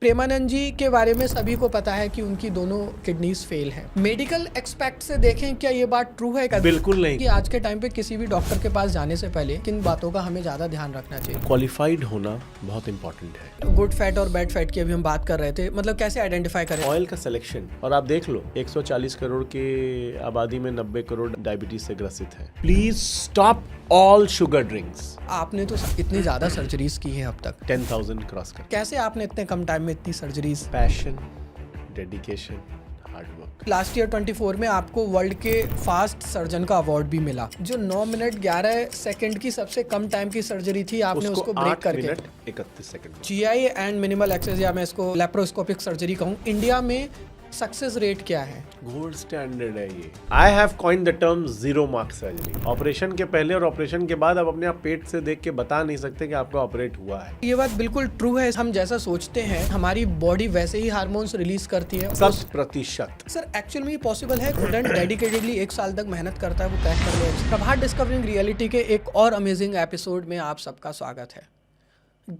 प्रेमानंद जी के बारे में सभी को पता है कि उनकी दोनों किडनीज फेल हैं। मेडिकल एक्सपेक्ट से देखें, क्या ये बात ट्रू है? बिल्कुल नहीं। कि आज के टाइम पे किसी भी डॉक्टर के पास जाने से पहले किन बातों का हमें ज़्यादा ध्यान रखना चाहिए? क्वालिफाइड होना बहुत इंपॉर्टेंट है। गुड फैट और बैड फैट की अभी हम बात कर रहे थे, मतलब कैसे आइडेंटिफाई करें? ऑयल का सिलेक्शन, और आप देख लो 140 करोड़ के आबादी में 90 करोड़ डायबिटीज से ग्रसित है। Please stop all sugar drinks. आपने तो इतनी ज़्यादा सर्जरीज की हैं अब तक, 10,000 क्रॉस कर। कैसे आपने इतने कम टाइम में इतनी surgeries? Passion, dedication, hard work. Last year 24 में आपको वर्ल्ड के फास्ट सर्जन का अवार्ड भी मिला। जो 9 मिनट 11 सेकंड की सबसे कम टाइम की सर्जरी थी, आपने उसको ब्रेक 8 करके minute 31 second. GI and minimal access, या मैं इसको लेप्रोस्कोपिक सर्जरी कहूँ, इंडिया में सक्सेस रेट क्या है? गोल्ड स्टैंडर्ड है ये। I have coined the term zero mark surgery. Operation के पहले और ऑपरेशन के बाद आप अपने आप पेट से देख के बता नहीं सकते कि आपका ऑपरेट हुआ है। ये बात बिल्कुल ट्रू है। हम जैसा सोचते हैं हमारी बॉडी वैसे ही हार्मोन्स रिलीज करती है। 100%। सर एक्चुअल में ये पॉसिबल है? स्टूडेंट डेडिकेटेडली 1 साल तक मेहनत करता है, वो क्रैक कर ले। प्रभात डिस्कवरिंग रियलिटी के एक और अमेजिंग एपिसोड में आप सबका स्वागत है।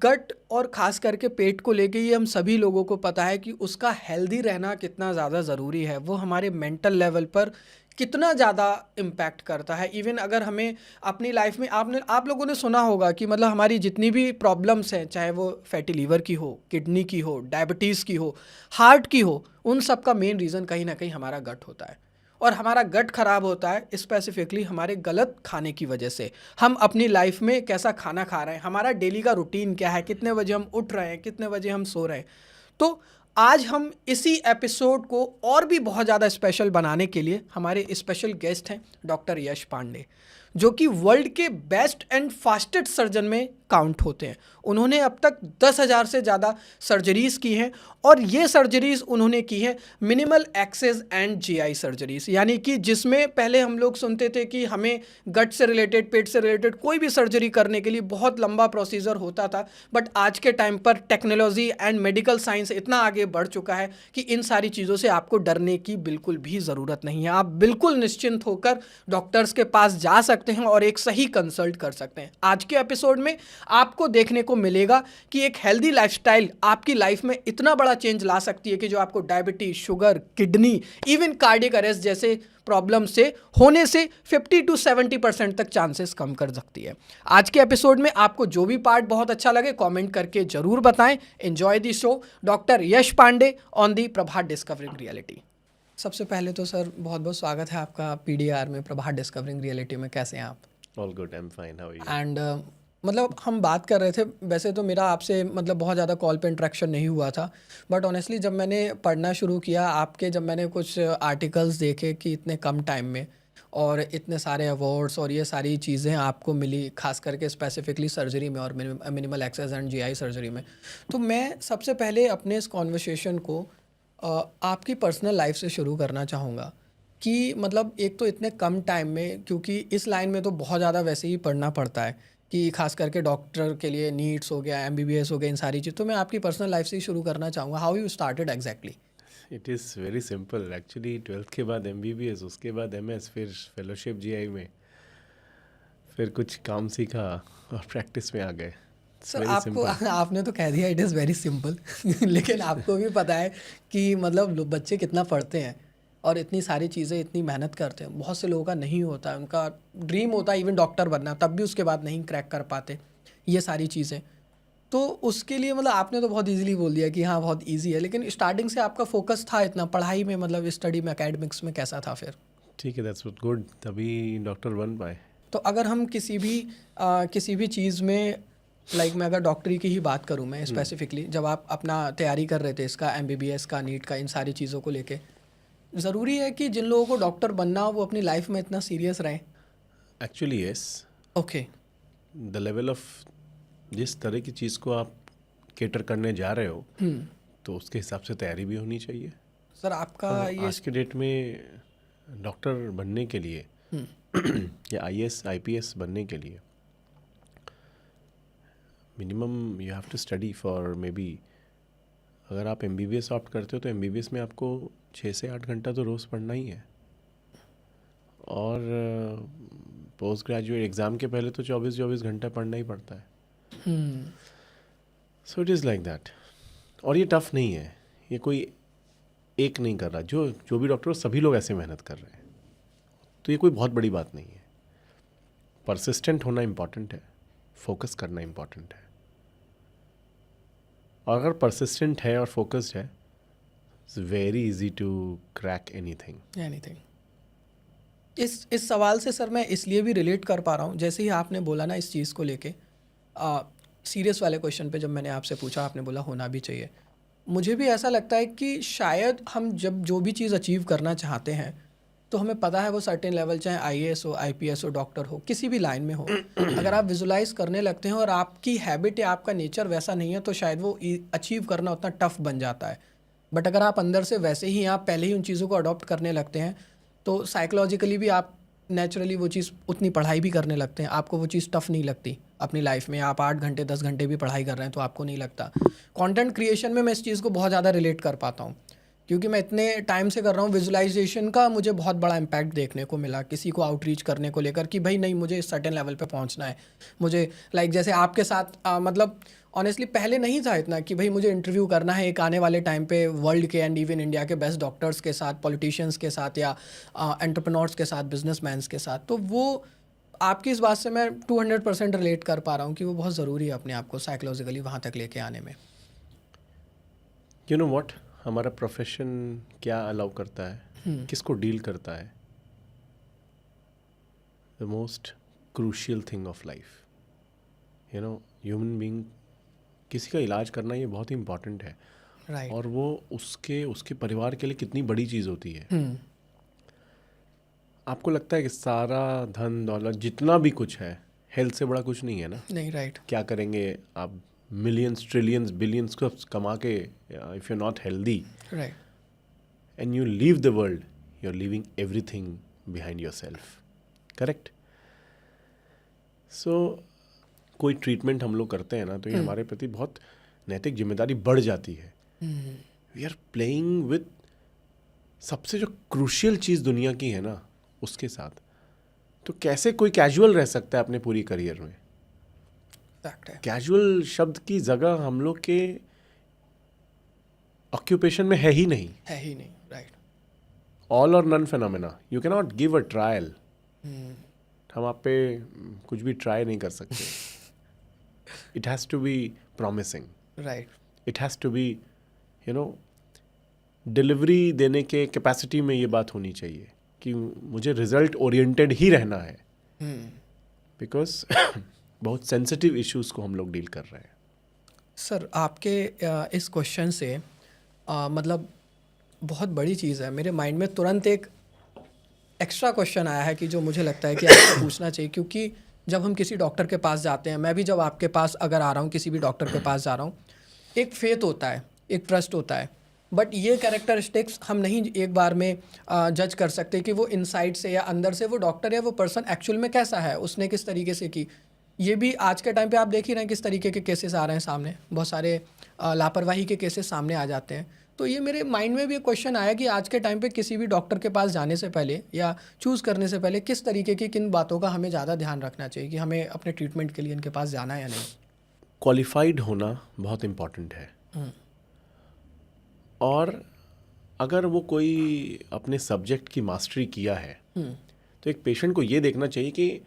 गट और खास करके पेट को लेके ये हम सभी लोगों को पता है कि उसका हेल्दी रहना कितना ज़्यादा ज़रूरी है। वो हमारे मेंटल लेवल पर कितना ज़्यादा इम्पैक्ट करता है। इवन अगर हमें अपनी लाइफ में आप लोगों ने सुना होगा कि मतलब हमारी जितनी भी प्रॉब्लम्स हैं, चाहे वो फैटी लीवर की हो, किडनी की हो, डायबिटीज़ की हो, हार्ट की हो, उन सब का मेन रीज़न कहीं ना कहीं हमारा गट होता है। और हमारा गट खराब होता है स्पेसिफिकली हमारे गलत खाने की वजह से। हम अपनी लाइफ में कैसा खाना खा रहे हैं, हमारा डेली का रूटीन क्या है, कितने बजे हम उठ रहे हैं, कितने बजे हम सो रहे हैं। तो आज हम इसी एपिसोड को और भी बहुत ज़्यादा स्पेशल बनाने के लिए हमारे स्पेशल गेस्ट हैं डॉक्टर यश पांडे, जो कि वर्ल्ड के बेस्ट एंड फास्टेस्ट सर्जन में काउंट होते हैं। उन्होंने अब तक 10,000 से ज़्यादा सर्जरीज़ की हैं, और ये सर्जरीज़ उन्होंने की है minimal access and GI surgeries, यानी कि जिसमें पहले हम लोग सुनते थे कि हमें गट से रिलेटेड, पेट से रिलेटेड कोई भी सर्जरी करने के लिए बहुत लंबा प्रोसीजर होता था। बट आज के टाइम पर टेक्नोलॉजी एंड मेडिकल साइंस इतना आगे बढ़ चुका है कि इन सारी चीज़ों से आपको डरने की बिल्कुल भी ज़रूरत नहीं है। आप बिल्कुल निश्चिंत होकर डॉक्टर्स के पास जा सकते हैं और एक सही कंसल्ट कर सकते हैं। आज के एपिसोड में आपको देखने को मिलेगा कि एक हेल्दी लाइफस्टाइल आपकी लाइफ में इतना बड़ा चेंज ला सकती है कि जो आपको diabetes, sugar, kidney, even cardiac arrest जैसे प्रॉब्लम से होने से 50 to 70% तक चांसेस कम कर सकती है। आज के एपिसोड में आपको जो भी पार्ट बहुत अच्छा लगे कमेंट करके जरूर बताएं। Enjoy the show. Doctor Yash Pandey on the Prabhat discovering reality. सबसे पहले तो सर बहुत बहुत स्वागत है आपका पीडीआर में, प्रभात डिस्कवरिंग रियलिटी में। कैसे हैं आप? All good, I am fine, how are you? And मतलब हम बात कर रहे थे, वैसे तो मेरा आपसे मतलब बहुत ज़्यादा कॉल पे इंटरेक्शन नहीं हुआ था, बट ऑनेस्टली जब मैंने पढ़ना शुरू किया आपके, जब मैंने कुछ आर्टिकल्स देखे कि इतने कम टाइम में और इतने सारे अवार्ड्स और ये सारी चीज़ें आपको मिली, खास करके स्पेसिफिकली सर्जरी में और minimal access and GI surgery में, तो मैं सबसे पहले अपने इस कॉन्वर्सेशन को आपकी पर्सनल लाइफ से शुरू करना चाहूँगा कि मतलब एक तो इतने कम टाइम में, क्योंकि इस लाइन में तो बहुत ज़्यादा वैसे ही पढ़ना पड़ता है कि खास करके डॉक्टर के लिए नीट्स हो गया, एमबीबीएस हो गया, इन सारी चीज़, तो मैं आपकी पर्सनल लाइफ से ही शुरू करना चाहूँगा। How you started exactly? It is very simple actually. 12th के बाद MBBS, उसके बाद MS, फिर फेलोशिप GI में, फिर कुछ काम सीखा और प्रैक्टिस में आ गए। सर आपको आपने तो कह दिया इट इज़ वेरी सिंपल लेकिन आपको भी पता है कि मतलब बच्चे कितना पढ़ते हैं और इतनी सारी चीज़ें, इतनी मेहनत करते हैं। बहुत से लोगों का नहीं होता है, उनका ड्रीम होता है इवन डॉक्टर बनना, तब भी उसके बाद नहीं क्रैक कर पाते ये सारी चीज़ें। तो उसके लिए मतलब आपने तो बहुत इजीली बोल दिया कि हाँ बहुत इजी है, लेकिन स्टार्टिंग से आपका फोकस था इतना पढ़ाई में, मतलब स्टडी में, एकेडमिक्स में कैसा था फिर? ठीक है, दैट्स गुड, तभी डॉक्टर बन पाए। तो अगर हम किसी भी चीज़ में, लाइक मैं अगर डॉक्टरी की ही बात करूँ, मैं स्पेसिफिकली जब आप अपना तैयारी कर रहे थे इसका, एमबीबीएस का, नीट का, इन सारी चीज़ों को लेके, ज़रूरी है कि जिन लोगों को डॉक्टर बनना हो वो अपनी लाइफ में इतना सीरियस रहें? Actually yes. Okay. The level of जिस तरह की चीज़ को आप केटर करने जा रहे हो, तो उसके हिसाब से तैयारी भी होनी चाहिए। सर आपका ये आज के डेट में डॉक्टर बनने के लिए या IAS IPS बनने के लिए minimum you have to study for maybe, अगर आप MBBS ऑप्ट करते हो तो MBBS में आपको 6 से 8 घंटा तो रोज़ पढ़ना ही है, और पोस्ट ग्रेजुएट एग्ज़ाम के पहले तो 24 घंटा पढ़ना ही पड़ता है। So it is like that. और ये टफ नहीं है, ये कोई एक नहीं कर रहा, जो भी डॉक्टर सभी लोग ऐसे मेहनत कर रहे हैं, तो ये कोई बहुत बड़ी बात नहीं है। परसिस्टेंट होना इम्पॉर्टेंट है, फोकस करना इम्पॉर्टेंट है, और अगर परसिस्टेंट है और फोकस्ड है, it's very easy to crack anything. इस सवाल से सर मैं इसलिए भी रिलेट कर पा रहा हूँ, जैसे ही आपने बोला ना इस चीज़ को लेके, सीरियस वाले क्वेश्चन पे जब मैंने आपसे पूछा, आपने बोला होना भी चाहिए। मुझे भी ऐसा लगता है कि शायद हम जब जो भी चीज़ अचीव करना चाहते हैं तो हमें पता है वो सर्टेन लेवल, चाहे आईएएस हो, आईपीएस हो, डॉक्टर हो, किसी भी लाइन में हो, अगर आप विजुलाइज करने लगते हैं और आपकी हैबिट या आपका नेचर वैसा नहीं है तो शायद वो अचीव करना उतना टफ बन जाता है। बट अगर आप अंदर से वैसे ही, आप पहले ही उन चीज़ों को अडॉप्ट करने लगते हैं तो साइकोलॉजिकली भी आप नेचुरली वो चीज़, उतनी पढ़ाई भी करने लगते हैं, आपको वो चीज़ टफ नहीं लगती अपनी लाइफ में। आप 8 घंटे 10 घंटे भी पढ़ाई कर रहे हैं तो आपको नहीं लगता। कंटेंट क्रिएशन में मैं इस चीज़ को बहुत ज़्यादा रिलेट कर पाता हूँ, क्योंकि मैं इतने टाइम से कर रहा हूँ। विजुलाइजेशन का मुझे बहुत बड़ा इम्पैक्ट देखने को मिला किसी को आउटरीच करने को लेकर, कि भाई नहीं, मुझे इस सर्टेन लेवल पे पहुँचना है। मुझे जैसे आपके साथ मतलब ऑनेस्टली पहले नहीं था इतना कि भाई मुझे इंटरव्यू करना है एक आने वाले टाइम पे वर्ल्ड के एंड इवन इंडिया के बेस्ट डॉक्टर्स के साथ, पॉलिटिशियंस के साथ, या एंटरप्रेन्योर्स के साथ, बिजनेसमैन्स के साथ। तो वो आपकी इस बात से मैं 200% रिलेट कर पा रहा हूँ कि वो बहुत ज़रूरी है अपने आप को साइकोलॉजिकली वहाँ तक लेके आने में। यू नो व्हाट, हमारा प्रोफेशन क्या अलाउ करता है, किसको डील करता है, the most crucial thing of life, you know, human being, किसी का इलाज करना ये बहुत ही इम्पॉर्टेंट है। राइट। और वो उसके परिवार के लिए कितनी बड़ी चीज़ होती है। आपको लगता है कि सारा धन दौलत जितना भी कुछ है हेल्थ से बड़ा कुछ नहीं है ना? नहीं। राइट। क्या करेंगे आप मिलियंस ट्रिलियंस बिलियंस को कमा के, if you not healthy right. And you leave the world, you are leaving everything behind yourself, correct? So कोई ट्रीटमेंट हम लोग करते हैं ना, तो ये हमारे प्रति बहुत नैतिक जिम्मेदारी बढ़ जाती है। वी आर प्लेइंग विद सबसे जो क्रूशियल चीज़ दुनिया की है ना, उसके साथ। तो कैसे कोई कैजुअल रह सकता है अपने पूरी करियर में? कैजुअल शब्द की जगह हम लोग के ऑक्यूपेशन में है ही नहीं। Right. All or none phenomena, you can not give a trial. हम आप पे कुछ भी ट्राई नहीं कर सकते। It has to be promising, right. It has to be, you know, delivery देने के कैपेसिटी में ये बात होनी चाहिए कि मुझे रिजल्ट ओरिएंटेड ही रहना है, बिकॉज बहुत सेंसिटिव इश्यूज को हम लोग डील कर रहे हैं। सर आपके इस क्वेश्चन से मतलब बहुत बड़ी चीज़ है। मेरे माइंड में तुरंत एक एक्स्ट्रा क्वेश्चन आया है कि जो मुझे लगता है कि आपको पूछना चाहिए, क्योंकि जब हम किसी डॉक्टर के पास जाते हैं, मैं भी जब आपके पास अगर आ रहा हूँ, किसी भी डॉक्टर के पास जा रहा हूँ, एक फेथ होता है, एक ट्रस्ट होता है, बट ये कैरेक्टरिस्टिक्स हम नहीं एक बार में जज कर सकते कि वो इनसाइड से या अंदर से वो डॉक्टर या वो पर्सन एक्चुअल में कैसा है, उसने किस तरीके से की। ये भी आज के टाइम पे आप देख ही रहे हैं किस तरीके के केसेस आ रहे हैं सामने, बहुत सारे लापरवाही के केसेस सामने आ जाते हैं। तो ये मेरे माइंड में भी एक क्वेश्चन आया कि आज के टाइम पे किसी भी डॉक्टर के पास जाने से पहले या चूज़ करने से पहले किस तरीके की किन बातों का हमें ज़्यादा ध्यान रखना चाहिए कि हमें अपने ट्रीटमेंट के लिए इनके पास जाना है या नहीं। क्वालिफाइड होना बहुत इम्पॉर्टेंट है। और अगर वो कोई अपने सब्जेक्ट की मास्टरी किया है, तो एक पेशेंट को ये देखना चाहिए कि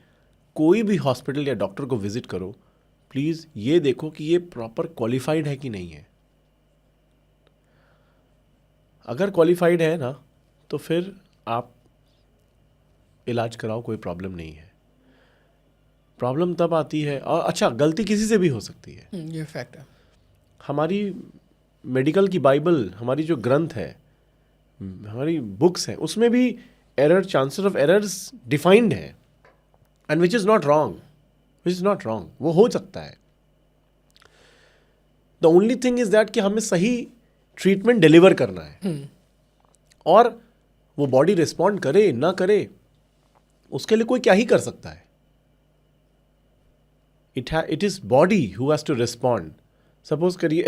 कोई भी हॉस्पिटल या डॉक्टर को विजिट करो, प्लीज़ ये देखो कि ये प्रॉपर क्वालिफाइड है कि नहीं है। अगर क्वालिफाइड है ना, तो फिर आप इलाज कराओ, कोई प्रॉब्लम नहीं है। प्रॉब्लम तब आती है, और अच्छा, गलती किसी से भी हो सकती है, ये फैक्ट है। हमारी मेडिकल की बाइबल, हमारी जो ग्रंथ है, हमारी बुक्स हैं, उसमें भी error, chances of errors defined है, and which is not wrong, वो हो सकता है। The only thing is that कि हमें सही ट्रीटमेंट डिलीवर करना है, और वो बॉडी रिस्पॉन्ड करे ना करे, उसके लिए कोई क्या ही कर सकता है। It is body who has to respond. Suppose करिए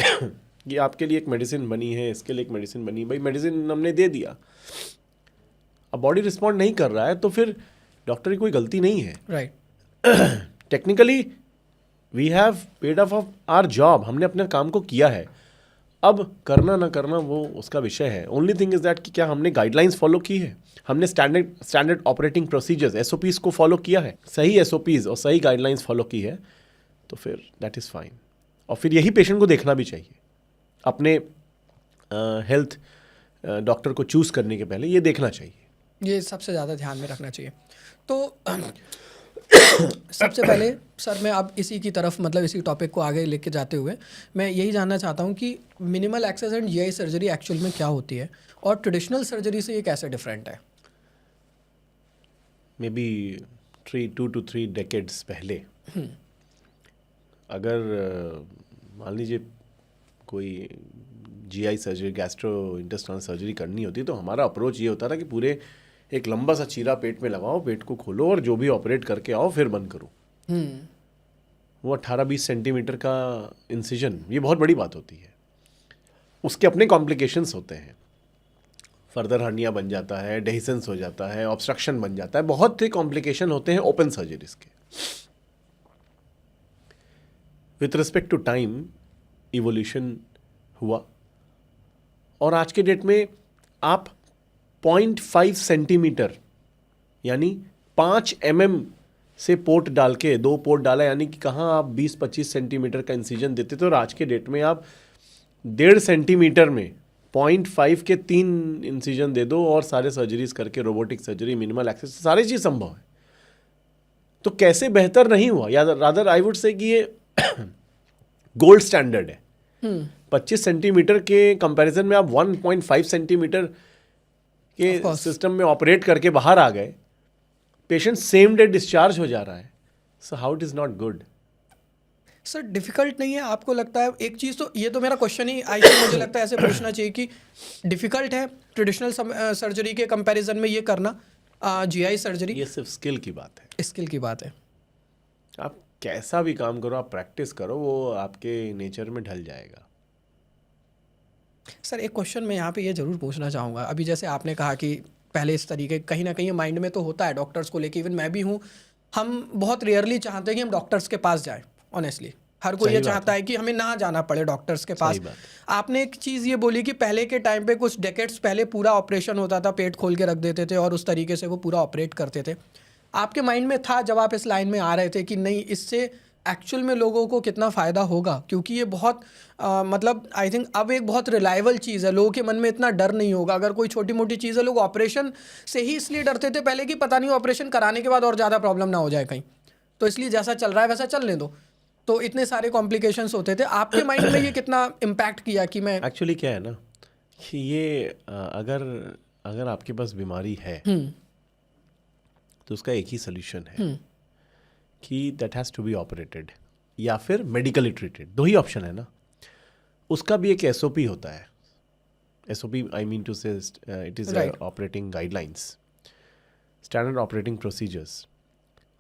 कि आपके लिए एक मेडिसिन बनी है, इसके लिए एक मेडिसिन बनी, भाई मेडिसिन हमने दे दिया, अब बॉडी रिस्पॉन्ड नहीं कर रहा है, तो फिर डॉक्टर की कोई गलती नहीं है। Right. Technically we have paid off our job, हमने अपने काम को किया है। अब करना ना करना वो उसका विषय है. ओनली थिंग इज दैट कि क्या हमने गाइडलाइंस फॉलो की है, हमने स्टैंडर्ड ऑपरेटिंग प्रोसीजर्स एसओपीज को फॉलो किया है, सही एसओपीज और सही गाइडलाइंस फॉलो की है, तो फिर दैट इज़ फाइन. और फिर यही पेशेंट को देखना भी चाहिए. अपने हेल्थ डॉक्टर को चूज़ करने के पहले ये देखना चाहिए. ये सबसे ज़्यादा ध्यान में रखना चाहिए. तो सबसे पहले सर मैं अब इसी की तरफ मतलब इसी टॉपिक को आगे लेके जाते हुए मैं यही जानना चाहता हूँ कि minimal access and GI surgery actual में क्या होती है और ट्रेडिशनल सर्जरी से ये कैसे डिफरेंट है. मे बी 2 to 3 डेकेड्स पहले अगर मान लीजिए कोई GI surgery gastro intestinal surgery करनी होती तो हमारा अप्रोच ये होता था कि पूरे एक लंबा सा चीरा पेट में लगाओ, पेट को खोलो और जो भी ऑपरेट करके आओ फिर बंद करो. वो 18-20 सेंटीमीटर का इंसिजन, ये बहुत बड़ी बात होती है. उसके अपने कॉम्प्लिकेशंस होते हैं. फर्दर हर्निया बन जाता है, डेहिसेंस हो जाता है, ऑब्स्ट्रक्शन बन जाता है, बहुत ही कॉम्प्लिकेशन होते हैं ओपन सर्जरीज के. With respect to time evolution हुआ और आज के डेट में आप 0.5 सेंटीमीटर यानी 5 mm से पोर्ट डाल के 2 पोर्ट डाला, यानी कि कहाँ आप 20-25 सेंटीमीटर का इंसिजन देते थे और आज के डेट में आप 1.5 सेंटीमीटर में 0.5 के 3 इंसिजन दे दो और सारे सर्जरीज करके रोबोटिक सर्जरी, मिनिमल एक्सेस, सारी चीज़ संभव है. तो कैसे बेहतर नहीं हुआ, या रादर आई वुड से कि ये गोल्ड स्टैंडर्ड है. 25 सेंटीमीटर के कंपैरिजन में आप 1.5 सेंटीमीटर के सिस्टम में ऑपरेट करके बाहर आ गए, पेशेंट सेम डे डिस्चार्ज हो जा रहा है. So how it is not good. Sir difficult नहीं है आपको लगता है? एक चीज़ तो ये तो मेरा क्वेश्चन ही आई थिंक मुझे लगता है ऐसे पूछना चाहिए कि डिफ़िकल्ट है ट्रेडिशनल सर्जरी के कंपैरिजन में ये करना जीआई सर्जरी? ये सिर्फ स्किल की बात है. स्किल की बात है. आप कैसा भी काम करो, आप प्रैक्टिस करो, वो आपके नेचर में ढल जाएगा. सर एक क्वेश्चन मैं यहाँ पे ये ज़रूर पूछना चाहूँगा. अभी जैसे आपने कहा कि पहले इस तरीके कहीं ना कहीं माइंड में तो होता है डॉक्टर्स को लेके, इवन मैं भी हूँ, हम बहुत रेयरली चाहते हैं कि हम डॉक्टर्स के पास जाएं. ऑनेस्टली हर कोई ये चाहता है कि हमें ना जाना पड़े डॉक्टर्स के पास. आपने एक चीज़ ये बोली कि पहले के टाइम पे कुछ डेकेड्स पहले पूरा ऑपरेशन होता था, पेट खोल के रख देते थे और उस तरीके से वो पूरा ऑपरेट करते थे. आपके माइंड में था जब आप इस लाइन में आ रहे थे कि नहीं, इससे एक्चुअल में लोगों को कितना फ़ायदा होगा? क्योंकि ये बहुत मतलब आई थिंक अब एक बहुत रिलायबल चीज़ है, लोगों के मन में इतना डर नहीं होगा. अगर कोई छोटी मोटी चीज़ है, लोग ऑपरेशन से ही इसलिए डरते थे पहले कि पता नहीं ऑपरेशन कराने के बाद और ज़्यादा प्रॉब्लम ना हो जाए कहीं, तो इसलिए जैसा चल रहा है वैसा चलने दो. तो इतने सारे कॉम्प्लिकेशंस होते थे. आपके माइंड में ये कितना इम्पैक्ट किया कि मैं एक्चुअली क्या है ना कि ये अगर आपके पास बीमारी है तो उसका एक ही सोल्यूशन है कि that has to be operated या फिर मेडिकली ट्रीटेड. 2 ही ऑप्शन है ना. उसका भी एक एसओपी होता है. एसओपी आई मीन टू से it is operating guidelines, standard operating procedures.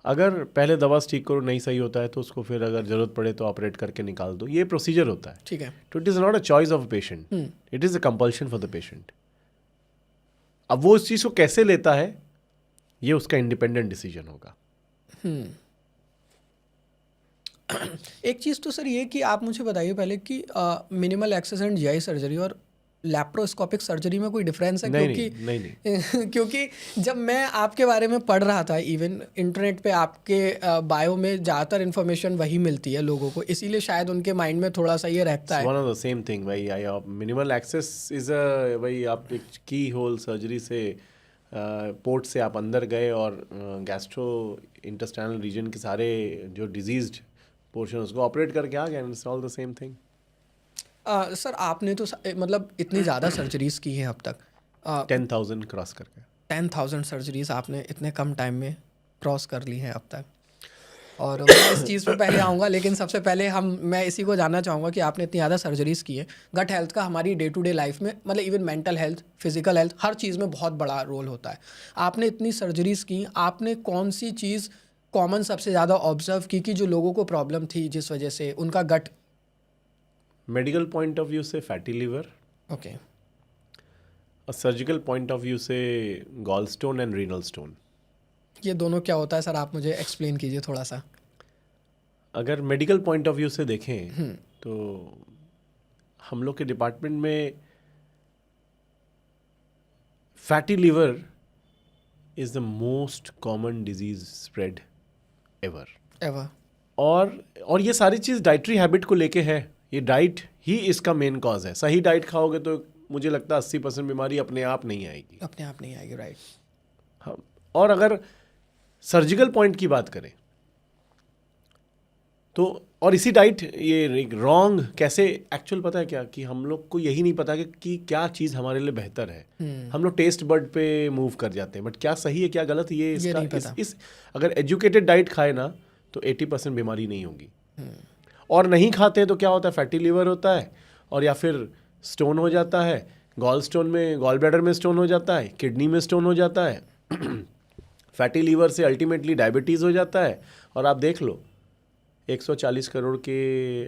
अगर पहले दवा ठीक करो, नहीं सही होता है तो उसको फिर अगर ज़रूरत पड़े तो ऑपरेट करके निकाल दो. ये प्रोसीजर होता है. ठीक है. तो it is not a choice of patient, it is a compulsion for the patient. अब वो उस चीज़ को कैसे लेता है ये उसका इंडिपेंडेंट डिसीजन होगा. एक चीज़ तो सर ये कि आप मुझे बताइए पहले कि minimal access and GI surgery और लैप्रोस्कोपिक सर्जरी में कोई डिफरेंस है? नहीं. क्योंकि जब मैं आपके बारे में पढ़ रहा था, इवन इंटरनेट पे आपके बायो में ज़्यादातर इन्फॉर्मेशन वही मिलती है लोगों को, इसीलिए शायद उनके माइंड में थोड़ा सा ये रहता है. One of the same thing भाई. मिनिमल एक्सेस इज़ अ भाई, आप एक की होल सर्जरी से पोर्ट से आप अंदर गए और गैस्ट्रो इंटेस्टाइनल रीजन के सारे जो डिजीज्ड पोर्शन उसको ऑपरेट करके आ गए. It's all the same thing. Sir आपने तो मतलब इतनी ज़्यादा सर्जरीज की हैं अब तक, 10,000 क्रॉस करके. 10,000 सर्जरीज आपने इतने कम टाइम में क्रॉस कर ली हैं अब तक. और मैं इस चीज़ पे पहले आऊँगा, लेकिन सबसे पहले मैं इसी को जानना चाहूँगा कि आपने इतनी ज़्यादा सर्जरीज की है. गट हेल्थ का हमारी डे टू डे लाइफ में मतलब even mental health, physical health, हर चीज़ में बहुत बड़ा रोल होता है. आपने इतनी सर्जरीज की, आपने कौन सी चीज़ कॉमन सबसे ज़्यादा ऑब्जर्व की कि जो लोगों को प्रॉब्लम थी जिस वजह से उनका gut? Medical point of view से फैटी लिवर. ओके. और सर्जिकल पॉइंट ऑफ व्यू से gall stone and renal stone. ये दोनों क्या होता है सर, आप मुझे एक्सप्लेन कीजिए थोड़ा सा. अगर मेडिकल पॉइंट ऑफ व्यू से देखें तो हम लोग के डिपार्टमेंट में fatty liver is the most common disease spread ever. और ये सारी चीज़ डाइटरी हैबिट को लेके है। ये डाइट ही इसका मेन कॉज है। सही डाइट खाओगे तो मुझे लगता है 80% बीमारी अपने आप नहीं आएगी। राइट। हाँ, और अगर सर्जिकल पॉइंट की बात करें तो, और इसी डाइट ये रॉन्ग कैसे, एक्चुअल पता है क्या, कि हम लोग को यही नहीं पता कि क्या चीज़ हमारे लिए बेहतर है। हम लोग टेस्ट बर्ड पे मूव कर जाते हैं, बट क्या सही है क्या गलत ये इसका नहीं पता। अगर एजुकेटेड डाइट खाए ना तो 80% बीमारी नहीं होगी। और नहीं खाते तो क्या होता है, फैटी लिवर होता है, और या फिर स्टोन हो जाता है, गॉल ब्लैडर में स्टोन हो जाता है, किडनी में स्टोन हो जाता है। फैटी लीवर से अल्टीमेटली डायबिटीज़ हो जाता है। और आप देख लो 140 करोड़ के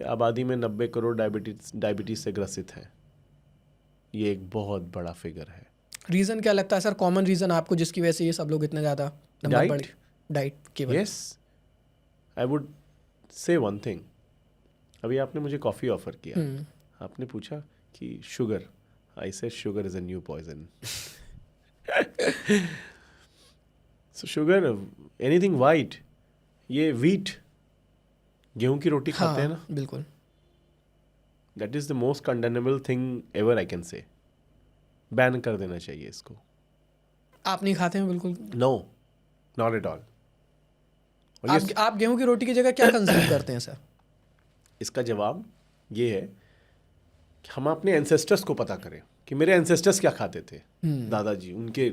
आबादी में 90 करोड़ डायबिटीज़ से ग्रसित हैं। ये एक बहुत बड़ा फिगर है। रीज़न क्या लगता है सर, कॉमन रीज़न आपको जिसकी वजह से ये सब लोग इतने ज़्यादा डाइट की वजह? Yes, I would say one thing. अभी आपने मुझे कॉफ़ी ऑफर किया, आपने पूछा कि sugar, I say sugar is a new poison. So sugar, anything white, ये वीट, गेहूं की रोटी खाते हैं ना, बिल्कुल, that is the most condemnable thing ever I can say. Ban कर देना चाहिए इसको। आप नहीं खाते हैं बिल्कुल? No, not at all. आप गेहूं की रोटी की जगह क्या कंज्यूम करते हैं सर? इसका जवाब ये है कि हम अपने एंसेस्टर्स को पता करें कि मेरे एंसेस्टर्स क्या खाते थे, दादाजी उनके।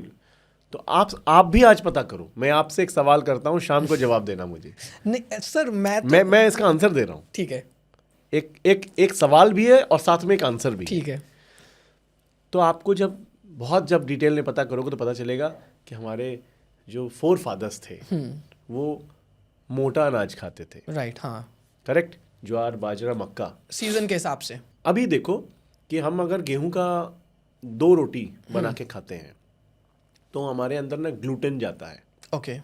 तो आप भी आज पता करो। मैं आपसे एक सवाल करता हूँ, शाम को जवाब देना मुझे। नहीं सर, मैं इसका आंसर दे रहा हूँ। ठीक है, एक सवाल भी है और साथ में एक आंसर भी। ठीक है। तो आपको जब डिटेल में पता करोगे तो पता चलेगा कि हमारे जो फोर फादर्स थे वो मोटा अनाज खाते थे। राइट, हाँ, करेक्ट। ज्वार, बाजरा, मक्का, सीजन के हिसाब से। अभी देखो कि हम अगर गेहूं का 2 रोटी बना के खाते हैं तो हमारे अंदर ना ग्लूटेन जाता है। ओके।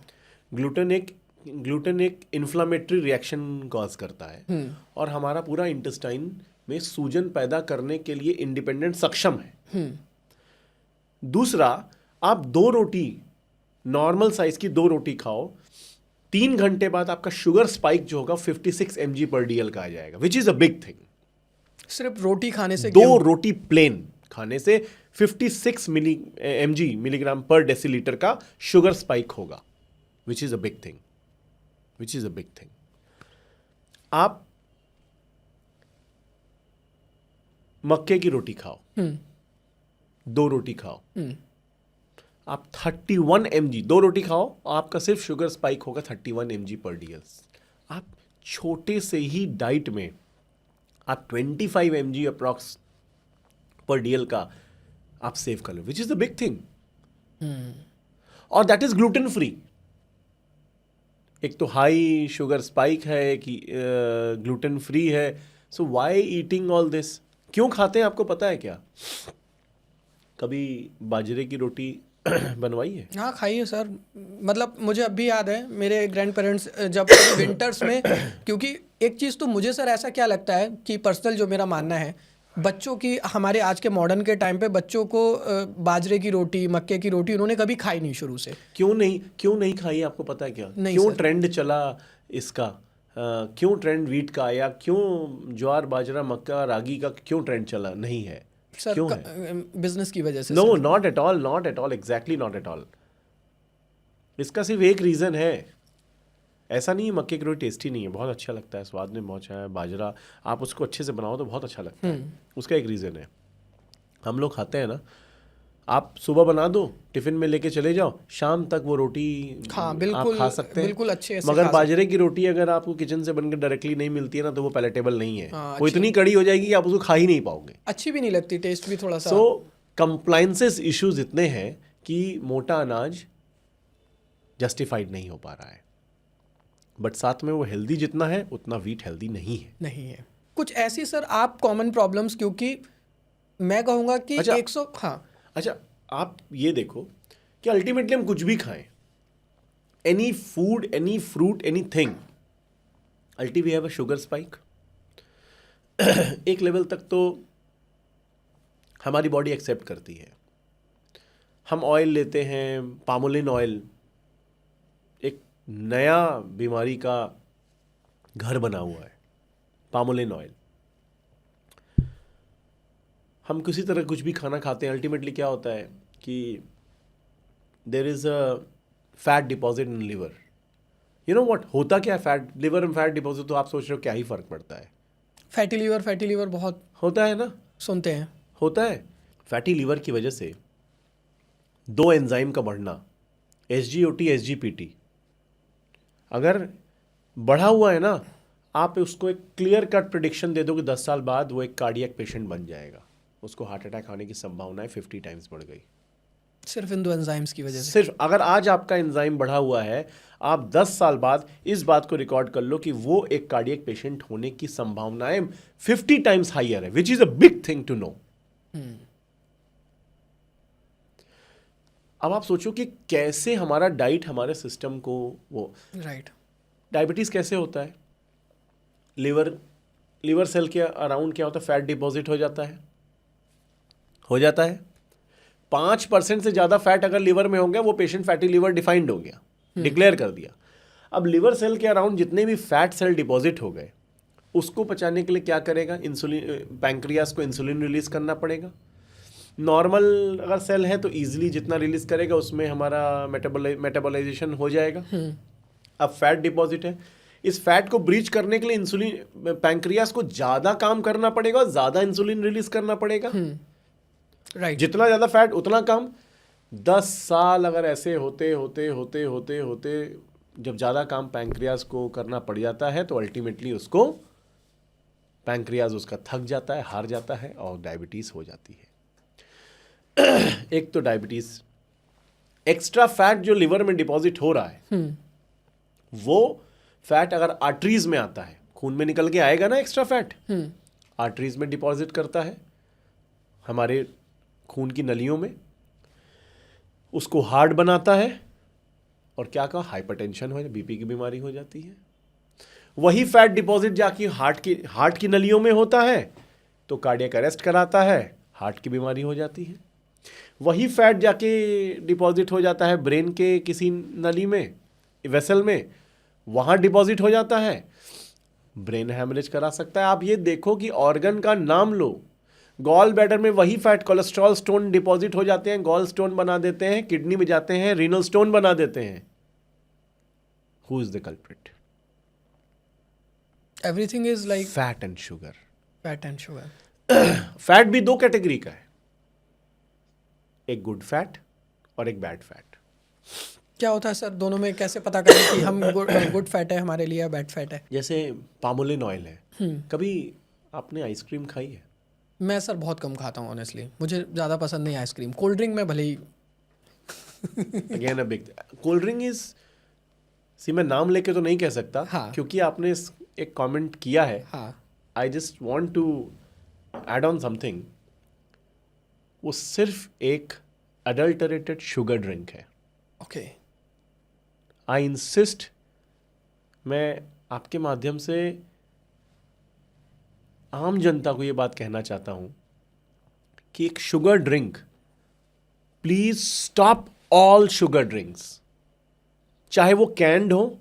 ग्लूटेन एक इन्फ्लामेटरी रिएक्शन कॉज करता है और हमारा पूरा इंटेस्टाइन में सूजन पैदा करने के लिए इंडिपेंडेंट सक्षम है। दूसरा, आप 2 रोटी, नॉर्मल साइज की 2 रोटी खाओ, 3 घंटे बाद आपका शुगर स्पाइक जो होगा 56 mg/dl का आ जाएगा, विच इज अ बिग थिंग। सिर्फ रोटी खाने से, 2 रोटी प्लेन खाने से 56 मिलीग्राम पर डेसीलीटर का शुगर स्पाइक होगा, विच इज अ बिग थिंग। आप मक्के की रोटी खाओ, 2 रोटी खाओ, आप 31 mg, 2 रोटी खाओ, आपका सिर्फ शुगर स्पाइक होगा 31 mg/dl। आप छोटे से ही डाइट में आप 25 mg अप्रॉक्स पर डीएल का आप सेव कर लो, which is the big thing. और दैट इज ग्लूटेन फ्री। एक तो हाई शुगर स्पाइक है कि ग्लूटेन फ्री है। So why eating all this? क्यों खाते हैं आपको पता है क्या? कभी बाजरे की रोटी बनवाई है? हाँ, खाई है सर। मतलब मुझे अब भी याद है, मेरे ग्रैंड पेरेंट्स जब विंटर्स में, क्योंकि एक चीज़ तो मुझे सर ऐसा क्या लगता है कि पर्सनल जो मेरा मानना है, बच्चों की, हमारे आज के मॉडर्न के टाइम पे बच्चों को बाजरे की रोटी, मक्के की रोटी उन्होंने कभी खाई नहीं शुरू से। क्यों नहीं खाई? आपको पता है क्या? क्यों ट्रेंड चला इसका? क्यों ट्रेंड वीट का आया? क्यों ज्वार, बाजरा, मक्का, रागी का क्यों ट्रेंड चला? नहीं है सर, क्यों है? बिजनेस की वजह से। No, not at all, exactly not at all. इसका सिर्फ एक रीज़न है। ऐसा नहीं है मक्के की रोटी टेस्टी नहीं है, बहुत अच्छा लगता है, स्वाद में बहुत अच्छा है। बाजरा आप उसको अच्छे से बनाओ तो बहुत अच्छा लगता है। उसका एक रीज़न है, हम लोग खाते हैं ना, आप सुबह बना दो, टिफिन में लेके चले जाओ, शाम तक वो रोटी बिल्कुल, आप खा सकते हैं, बिल्कुल अच्छे से। मगर बाजरे की रोटी अगर आपको किचन से बनकर डायरेक्टली नहीं मिलती है ना तो वो पैलेटेबल नहीं है। वो इतनी कड़ी हो जाएगी कि आप उसको खा ही नहीं पाओगे, अच्छी भी नहीं लगती, टेस्ट भी थोड़ा सा। सो कंप्लायंसेस इश्यूज इतने हैं कि मोटा अनाज जस्टिफाइड नहीं हो पा रहा है। बट साथ में वो हेल्दी जितना है उतना वीट हेल्दी नहीं है। कुछ ऐसी सर आप कॉमन प्रॉब्लम्स, क्योंकि मैं कहूँगा कि अच्छा, अच्छा, आप ये देखो कि अल्टीमेटली हम कुछ भी खाएं, any food, any fruit, any thing, अल्टी we have a sugar spike. एक लेवल तक तो हमारी बॉडी एक्सेप्ट करती है। हम ऑयल लेते हैं, पामोलिन ऑयल, एक नया बीमारी का घर बना हुआ है पामोलिन ऑयल। हम किसी तरह कुछ भी खाना खाते हैं, अल्टीमेटली क्या होता है कि there is a fat deposit in liver. You know what होता क्या है फैट लिवर में फैट डिपॉजिट, तो आप सोच रहे हो क्या ही फर्क पड़ता है। फैटी लीवर बहुत होता है ना, सुनते हैं। होता है। फैटी लीवर की वजह से दो एंजाइम का बढ़ना, SGOT SGPT, अगर बढ़ा हुआ है ना, आप उसको एक क्लियर कट प्रिडिक्शन दे दो कि 10 साल बाद वो एक कार्डियक पेशेंट बन जाएगा, उसको हार्ट अटैक आने की संभावनाएं 50 टाइम्स बढ़ गई, सिर्फ इन दो एंजाइम्स की वजह से। सिर्फ अगर आज आपका एंजाइम बढ़ा हुआ है, आप 10 साल बाद इस बात को रिकॉर्ड कर लो कि वो एक कार्डियक पेशेंट होने की संभावनाएं 50 टाइम्स हाइयर है, which is a big thing to know. अब आप सोचो कि कैसे हमारा डाइट हमारे सिस्टम को वो राइट। डायबिटीज कैसे होता है। लिवर सेल के अराउंड क्या होता है, फैट डिपॉजिट हो जाता है 5% से ज़्यादा फैट अगर लिवर में हो गया, वो पेशेंट फैटी लिवर डिफाइंड हो गया, डिक्लेयर कर दिया। अब लिवर सेल के अराउंड जितने भी फैट सेल डिपॉजिट हो गए, उसको पचाने के लिए क्या करेगा, इंसुलिन, पैंक्रियास को इंसुलिन रिलीज करना पड़ेगा। नॉर्मल अगर सेल है तो ईजिली जितना रिलीज करेगा उसमें हमारा मेटाबोलाइजेशन हो जाएगा। अब फैट डिपॉजिट है, इस फैट को ब्रीच करने के लिए इंसुलिन, पैंक्रियास को ज़्यादा काम करना पड़ेगा, ज़्यादा इंसुलिन रिलीज करना पड़ेगा। राइट। जितना ज़्यादा फैट उतना कम। 10 साल अगर ऐसे होते होते होते होते होते जब ज़्यादा काम पैंक्रियास को करना पड़ जाता है, तो अल्टीमेटली उसको पैंक्रियास उसका थक जाता है, हार जाता है और डायबिटीज़ हो जाती है। एक तो डायबिटीज़, एक्स्ट्रा फैट जो लिवर में डिपॉजिट हो रहा है, वो फैट अगर आर्टरीज में आता है, खून में निकल के आएगा ना एक्स्ट्रा फैट, आर्टरीज में डिपॉजिट करता है, हमारे खून की नलियों में, उसको हार्ड बनाता है, और क्या कहा, हाइपरटेंशन हो जाए, बीपी की बीमारी हो जाती है। वही फैट डिपॉजिट जाके हार्ट की नलियों में होता है, तो कार्डियक अरेस्ट कराता है, हार्ट की बीमारी हो जाती है। वही फैट जाके डिपॉजिट हो जाता है ब्रेन के किसी नली में, वेसल में, वहाँ डिपॉजिट हो जाता है, ब्रेन हैमरेज करा सकता है। आप ये देखो कि ऑर्गन का नाम लो, गॉल ब्लैडर में वही फैट कोलेस्ट्रॉल स्टोन डिपॉजिट हो जाते हैं, गॉल स्टोन बना देते हैं, किडनी में जाते हैं, रीनल स्टोन बना देते हैं। Who is the culprit? Everything is like fat and sugar. Fat and sugar. Fat भी दो कैटेगरी का है, एक गुड फैट और एक बैड फैट। क्या होता है सर, दोनों में कैसे पता करें कि हम गुड फैट है हमारे लिए या बैड फैट है? जैसे पामोलिन ऑयल है, कभी आपने आइसक्रीम खाई है? मैं सर बहुत कम खाता हूँ ऑनेस्टली, मुझे ज़्यादा पसंद नहीं आइसक्रीम। कोल्ड ड्रिंक में भले ही again a big cold drink is, see मैं नाम लेके तो नहीं कह सकता, हाँ। क्योंकि आपने एक कमेंट किया है। हाँ। I just want to add on something. वो सिर्फ एक अडल्टरेटेड शुगर ड्रिंक है। ओके। आई इंसिस्ट, मैं आपके माध्यम से आम जनता को ये बात कहना चाहता हूं कि एक sugar drink, please stop all sugar drinks, चाहे वो कैंड हो,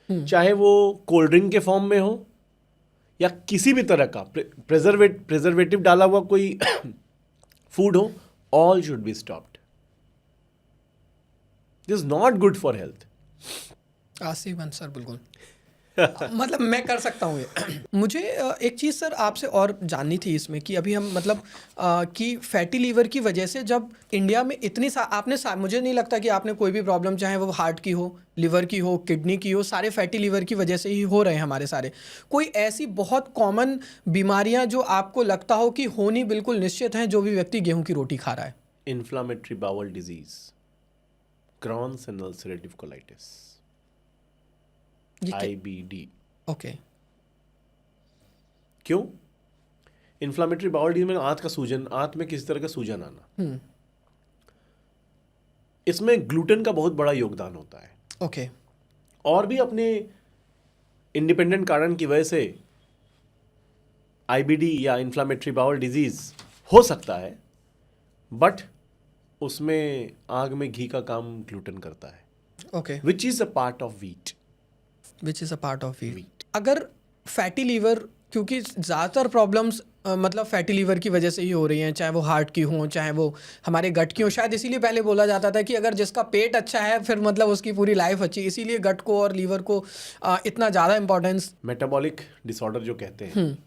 चाहे वो कोल्ड ड्रिंक के फॉर्म में हो, या किसी भी तरह का प्रिजर्वेटिव डाला हुआ कोई फूड हो, all should be stopped. This is not good for health. Asif sir बिल्कुल मतलब मैं कर सकता हूँ ये। मुझे एक चीज़ सर आपसे और जाननी थी इसमें कि अभी हम मतलब कि फैटी लीवर की वजह से जब इंडिया में इतनी मुझे नहीं लगता कि आपने कोई भी प्रॉब्लम, चाहे वो हार्ट की हो, लिवर की हो, किडनी की हो, सारे फैटी लीवर की वजह से ही हो रहे हैं हमारे सारे। कोई ऐसी बहुत कॉमन बीमारियां जो आपको लगता हो कि होनी बिल्कुल निश्चित हैं जो भी व्यक्ति गेहूं की रोटी खा रहा है? Inflammatory bowel disease, Crohn's and ulcerative colitis, IBD। Okay. क्यों? इन्फ्लामेटरी बाउल डिजीज में आंत का सूजन, आंत में किसी तरह का सूजन आना, इसमें ग्लूटेन का बहुत बड़ा योगदान होता है। ओके। और भी अपने इंडिपेंडेंट कारण की वजह से IBD या इन्फ्लामेटरी बाउल डिजीज हो सकता है, बट उसमें आग में घी का काम ग्लूटेन करता है, okay, which is a part of wheat. Which is a part of wheat. Wheat. अगर फैटी लीवर, क्योंकि ज़्यादातर प्रॉब्लम्स मतलब फैटी लीवर की वजह से ही हो रही हैं, चाहे वो हार्ट की हों, चाहे वो हमारे गट की हो, शायद इसीलिए पहले बोला जाता था कि अगर जिसका पेट अच्छा है फिर मतलब उसकी पूरी लाइफ अच्छी, इसीलिए गट को और लीवर को इतना ज़्यादा इम्पोर्टेंस। मेटाबॉलिक डिसऑर्डर जो कहते हैं,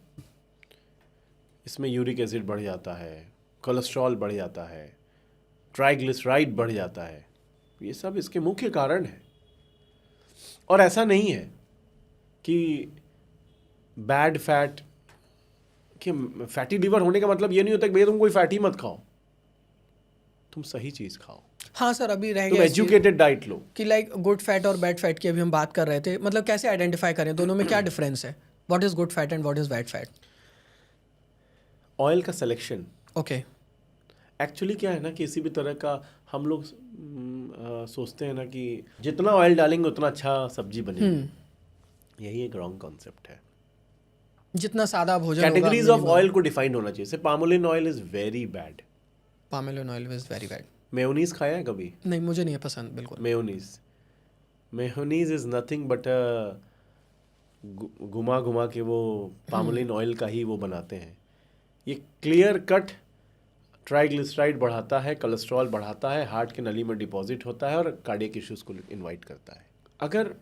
इसमें यूरिक एसिड बढ़ जाता है, कोलेस्ट्रॉल बढ़ जाता है, ट्राइग्लिसराइड बढ़ जाता है, ये सब इसके मुख्य कारण हैं। और ऐसा नहीं है कि बैड फैट, कि फैटी लीवर होने का मतलब ये नहीं होता कि भैया तुम कोई फैट ही मत खाओ, तुम सही चीज़ खाओ, हाँ सर, अभी रह तुम गया एजुकेटेड डाइट लो। कि लाइक गुड फैट और बैड फैट की अभी हम बात कर रहे थे, मतलब कैसे आइडेंटिफाई करें दोनों में क्या डिफरेंस है, what is good fat and what is bad fat? Oil का सिलेक्शन, ओके, एक्चुअली क्या है ना, किसी भी तरह का हम लोग सोचते हैं ना कि जितना ऑयल डालेंगे उतना अच्छा सब्जी बनेगी, यही एक रॉन्ग कॉन्सेप्ट है। जितना सादा भोजन होगा। कैटेगरीज ऑफ ऑयल को डिफाइंड होना चाहिए। जैसे palmolein oil is very bad. Palm oil is very bad. Mayonnaise खाया है कभी? नहीं, मुझे नहीं है पसंद बिल्कुल। मेयोनीज इज नथिंग बट घुमा घुमा के वो पामोलिन ऑयल का ही वो बनाते हैं। ये क्लियर कट ट्राइग्लिसराइड बढ़ाता है, कोलेस्ट्रॉल बढ़ाता है, हार्ट के नली में डिपॉजिट होता है और कार्डियक इश्यूज को इनवाइट करता है। अगर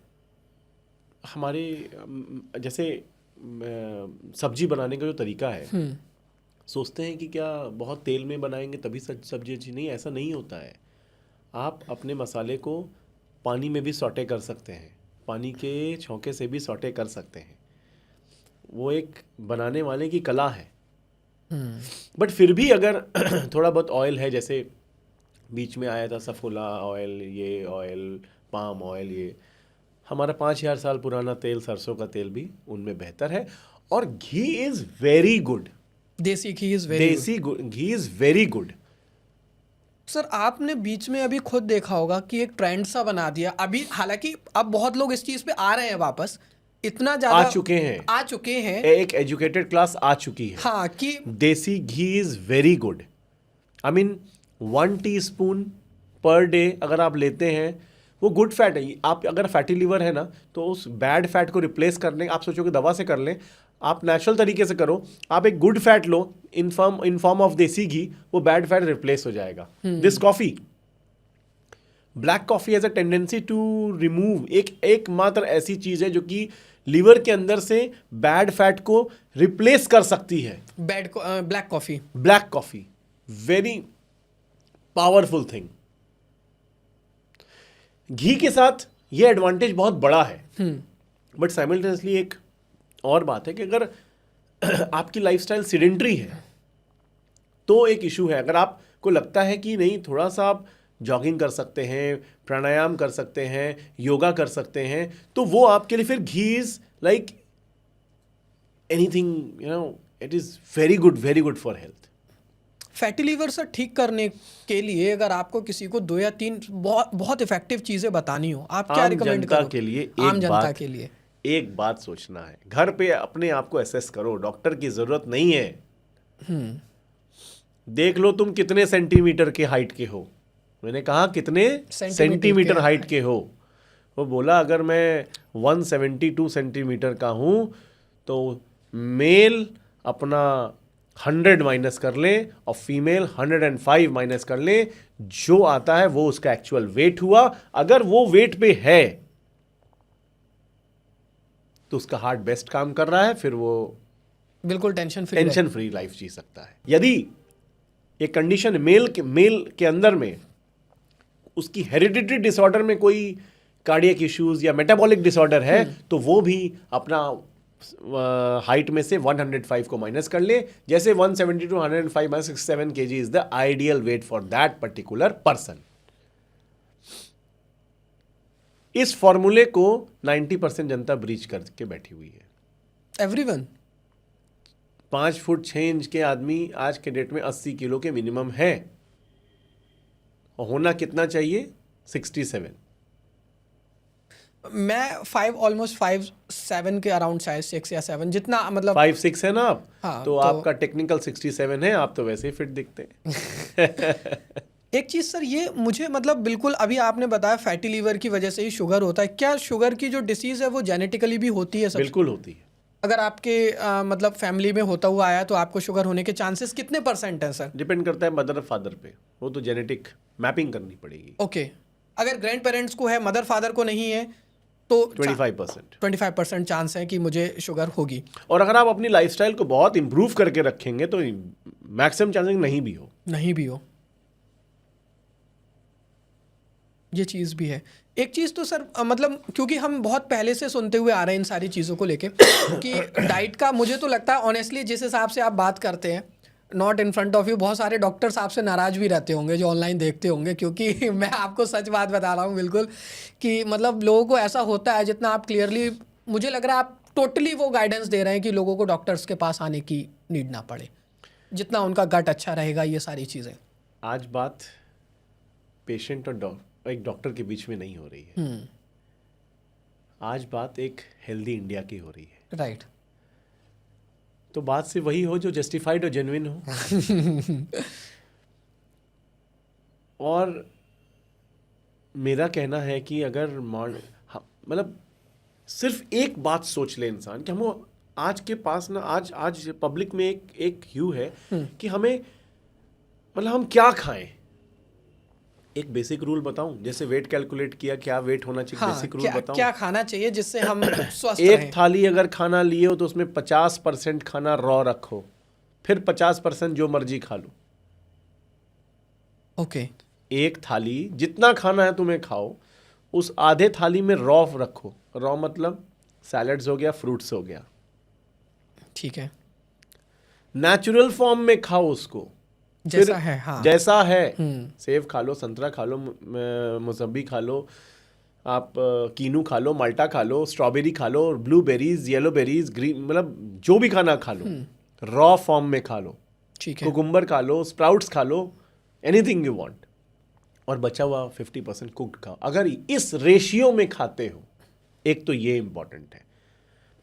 हमारे जैसे सब्जी बनाने का जो तरीका है, सोचते हैं कि क्या बहुत तेल में बनाएंगे तभी सब्जी अच्छी, नहीं, ऐसा नहीं होता है। आप अपने मसाले को पानी में भी सॉटे कर सकते हैं, पानी के छौंके से भी सॉटे कर सकते हैं, वो एक बनाने वाले की कला है। बट फिर भी अगर थोड़ा बहुत ऑयल है, जैसे बीच में आया था सफोला ऑयल, ये ऑयल, पाम ऑयल, ये हमारा 5000 साल पुराना तेल, सरसों का तेल भी उनमें बेहतर है। और घी is very good, desi ghee is very ghee is very good. Sir, आपने बीच में अभी खुद देखा होगा कि एक ट्रेंड सा बना दिया अभी, हालांकि अब बहुत लोग इस चीज पे आ रहे हैं वापस, इतना ज्यादा आ चुके हैं, एक एजुकेटेड क्लास आ चुकी है। हाँ, कि desi ghee is very good. I mean 1 teaspoon per day अगर आप लेते हैं, वो गुड फैट है। आप अगर फैटी लीवर है ना, तो उस बैड फैट को रिप्लेस करने, आप सोचोगे दवा से कर लें, आप नेचुरल तरीके से करो, आप एक गुड फैट लो in form of desi ghee, वो बैड फैट रिप्लेस हो जाएगा। This coffee, black coffee has a tendency to remove, एकमात्र ऐसी चीज है जो कि लीवर के अंदर से बैड फैट को रिप्लेस कर सकती है। Black coffee very powerful thing. घी के साथ ये एडवांटेज बहुत बड़ा है, बट साइमल्टेनियसली एक और बात है कि अगर आपकी लाइफस्टाइल सिडेंट्री है तो एक इशू है। अगर आपको लगता है कि नहीं, थोड़ा सा आप जॉगिंग कर सकते हैं, प्राणायाम कर सकते हैं, योगा कर सकते हैं, तो वो आपके लिए फिर ghee is like anything, you know, it is very good for health. Fatty liver से ठीक करने के लिए अगर आपको किसी को 2 या 3 बहुत इफेक्टिव चीजें बतानी हो, आप क्या रिकमेंड करोगे? आम जनता के लिए एक बात सोचना है, घर पे अपने आप को असेस करो, डॉक्टर की जरूरत नहीं है। देख लो तुम कितने सेंटीमीटर के हाइट के हो। मैंने कहा कितने सेंटीमीटर हाइट के हो। वो बोला अगर मैं 172 सेंटीमीटर का हूं तो मेल अपना 100 माइनस कर ले और फीमेल 105 माइनस कर ले, जो आता है वो उसका एक्चुअल वेट हुआ। अगर वो वेट पे है तो उसका हार्ट बेस्ट काम कर रहा है, फिर वो बिल्कुल टेंशन फ्री लाइफ जी सकता है। यदि एक कंडीशन मेल के अंदर में उसकी हेरिडिटरी डिसऑर्डर में कोई कार्डियक इश्यूज या मेटाबॉलिक डिसऑर्डर है, तो वो भी अपना हाइट में से 105 को माइनस कर ले। जैसे 170 to 105 minus 67 kg is the ideal weight for that particular person. इस फॉर्मूले को 90% जनता ब्रीच करके बैठी हुई है। एवरीवन 5 फुट 6 इंच के आदमी आज के डेट में 80 किलो के मिनिमम है, और होना कितना चाहिए? 67। मैं 5 ऑलमोस्ट 5-7 के अराउंड शायद 6 या 7 जितना मतलब 5-6 है ना आप? हाँ, तो आपका टेक्निकल 67 है, आप तो वैसे ही फिट दिखते हैं। एक चीज़ सर ये मुझे मतलब बिल्कुल अभी आपने बताया फैटी लीवर की वजह से ही शुगर होता है, क्या शुगर की जो डिसीज़ है वो जेनेटिकली भी होती है सब? बिल्कुल होती है। अगर आपके मतलब फैमिली में होता हुआ आया तो आपको शुगर होने के चांसेस कितने % हैं सर? डिपेंड करता है मदर और फादर पे, वो तो जेनेटिक मैपिंग करनी पड़ेगी। ओके, अगर ग्रैंड पेरेंट्स को है, मदर फादर को नहीं है, तो 25%। 25% चांस है कि मुझे शुगर होगी। और अगर आप अपनी लाइफस्टाइल को बहुत इंप्रूव करके रखेंगे तो मैक्सिमम चांसेस नहीं भी हो। नहीं भी हो, ये चीज़ भी है। एक चीज़ तो सर मतलब क्योंकि हम बहुत पहले से सुनते हुए आ रहे हैं इन सारी चीज़ों को लेके कि डाइट का मुझे तो लगता है ऑनेस्टली जिस हिसाब से आप बात करते हैं, not in front of you, बहुत सारे डॉक्टर्स आपसे नाराज़ भी रहते होंगे जो ऑनलाइन देखते होंगे, क्योंकि मैं आपको सच बात बता रहा हूँ बिल्कुल कि मतलब लोगों को ऐसा होता है, जितना आप क्लियरली मुझे लग रहा है आप टोटली वो गाइडेंस दे रहे हैं कि लोगों को डॉक्टर्स के पास आने की नीड ना पड़े, जितना उनका गट अच्छा रहेगा, ये सारी चीज़ें। आज बात पेशेंट और एक डॉक्टर के बीच में नहीं हो रही है, आज बात एक हेल्दी इंडिया की हो रही है। राइट। तो बात से वही हो जो जस्टिफाइड और जेन्युइन हो। और मेरा कहना है कि अगर मतलब सिर्फ एक बात सोच ले इंसान कि हम आज के पास ना आज पब्लिक में एक ह्यू है कि हमें मतलब हम क्या खाएं। एक बेसिक रूल बताऊं, जैसे वेट कैलकुलेट किया, क्या वेट होना चाहिए, हाँ, बेसिक रूल बताऊं। क्या खाना चाहिए जिससे हम स्वस्थ एक रहें? थाली अगर खाना लिए हो तो उसमें 50% खाना रॉ रखो, फिर 50% जो मर्जी खा लो। ओके। एक थाली जितना खाना है तुम्हें खाओ, उस आधे थाली में रॉ रखो। रॉ मतलब सैलड्स हो गया, फ्रूट्स हो गया, ठीक है, नेचुरल फॉर्म में खाओ उसको, जैसा है। हाँ, जैसा है। सेब खा लो, संतरा खा लो, मौसम्बी खा लो, आप कीनू खा लो, माल्टा खा लो, स्ट्रॉबेरी खा लो, ब्लूबेरीज, येलो बेरीज, ग्रीन, मतलब जो भी खाना खा लो रॉ फॉर्म में खा लो। ठीक है। कुकुम्बर खा लो, स्प्राउट्स खा लो, एनीथिंग यू वांट। और बचा हुआ 50% कुक्ड खाओ। अगर इस रेशियो में खाते हो, एक तो ये इंपॉर्टेंट है।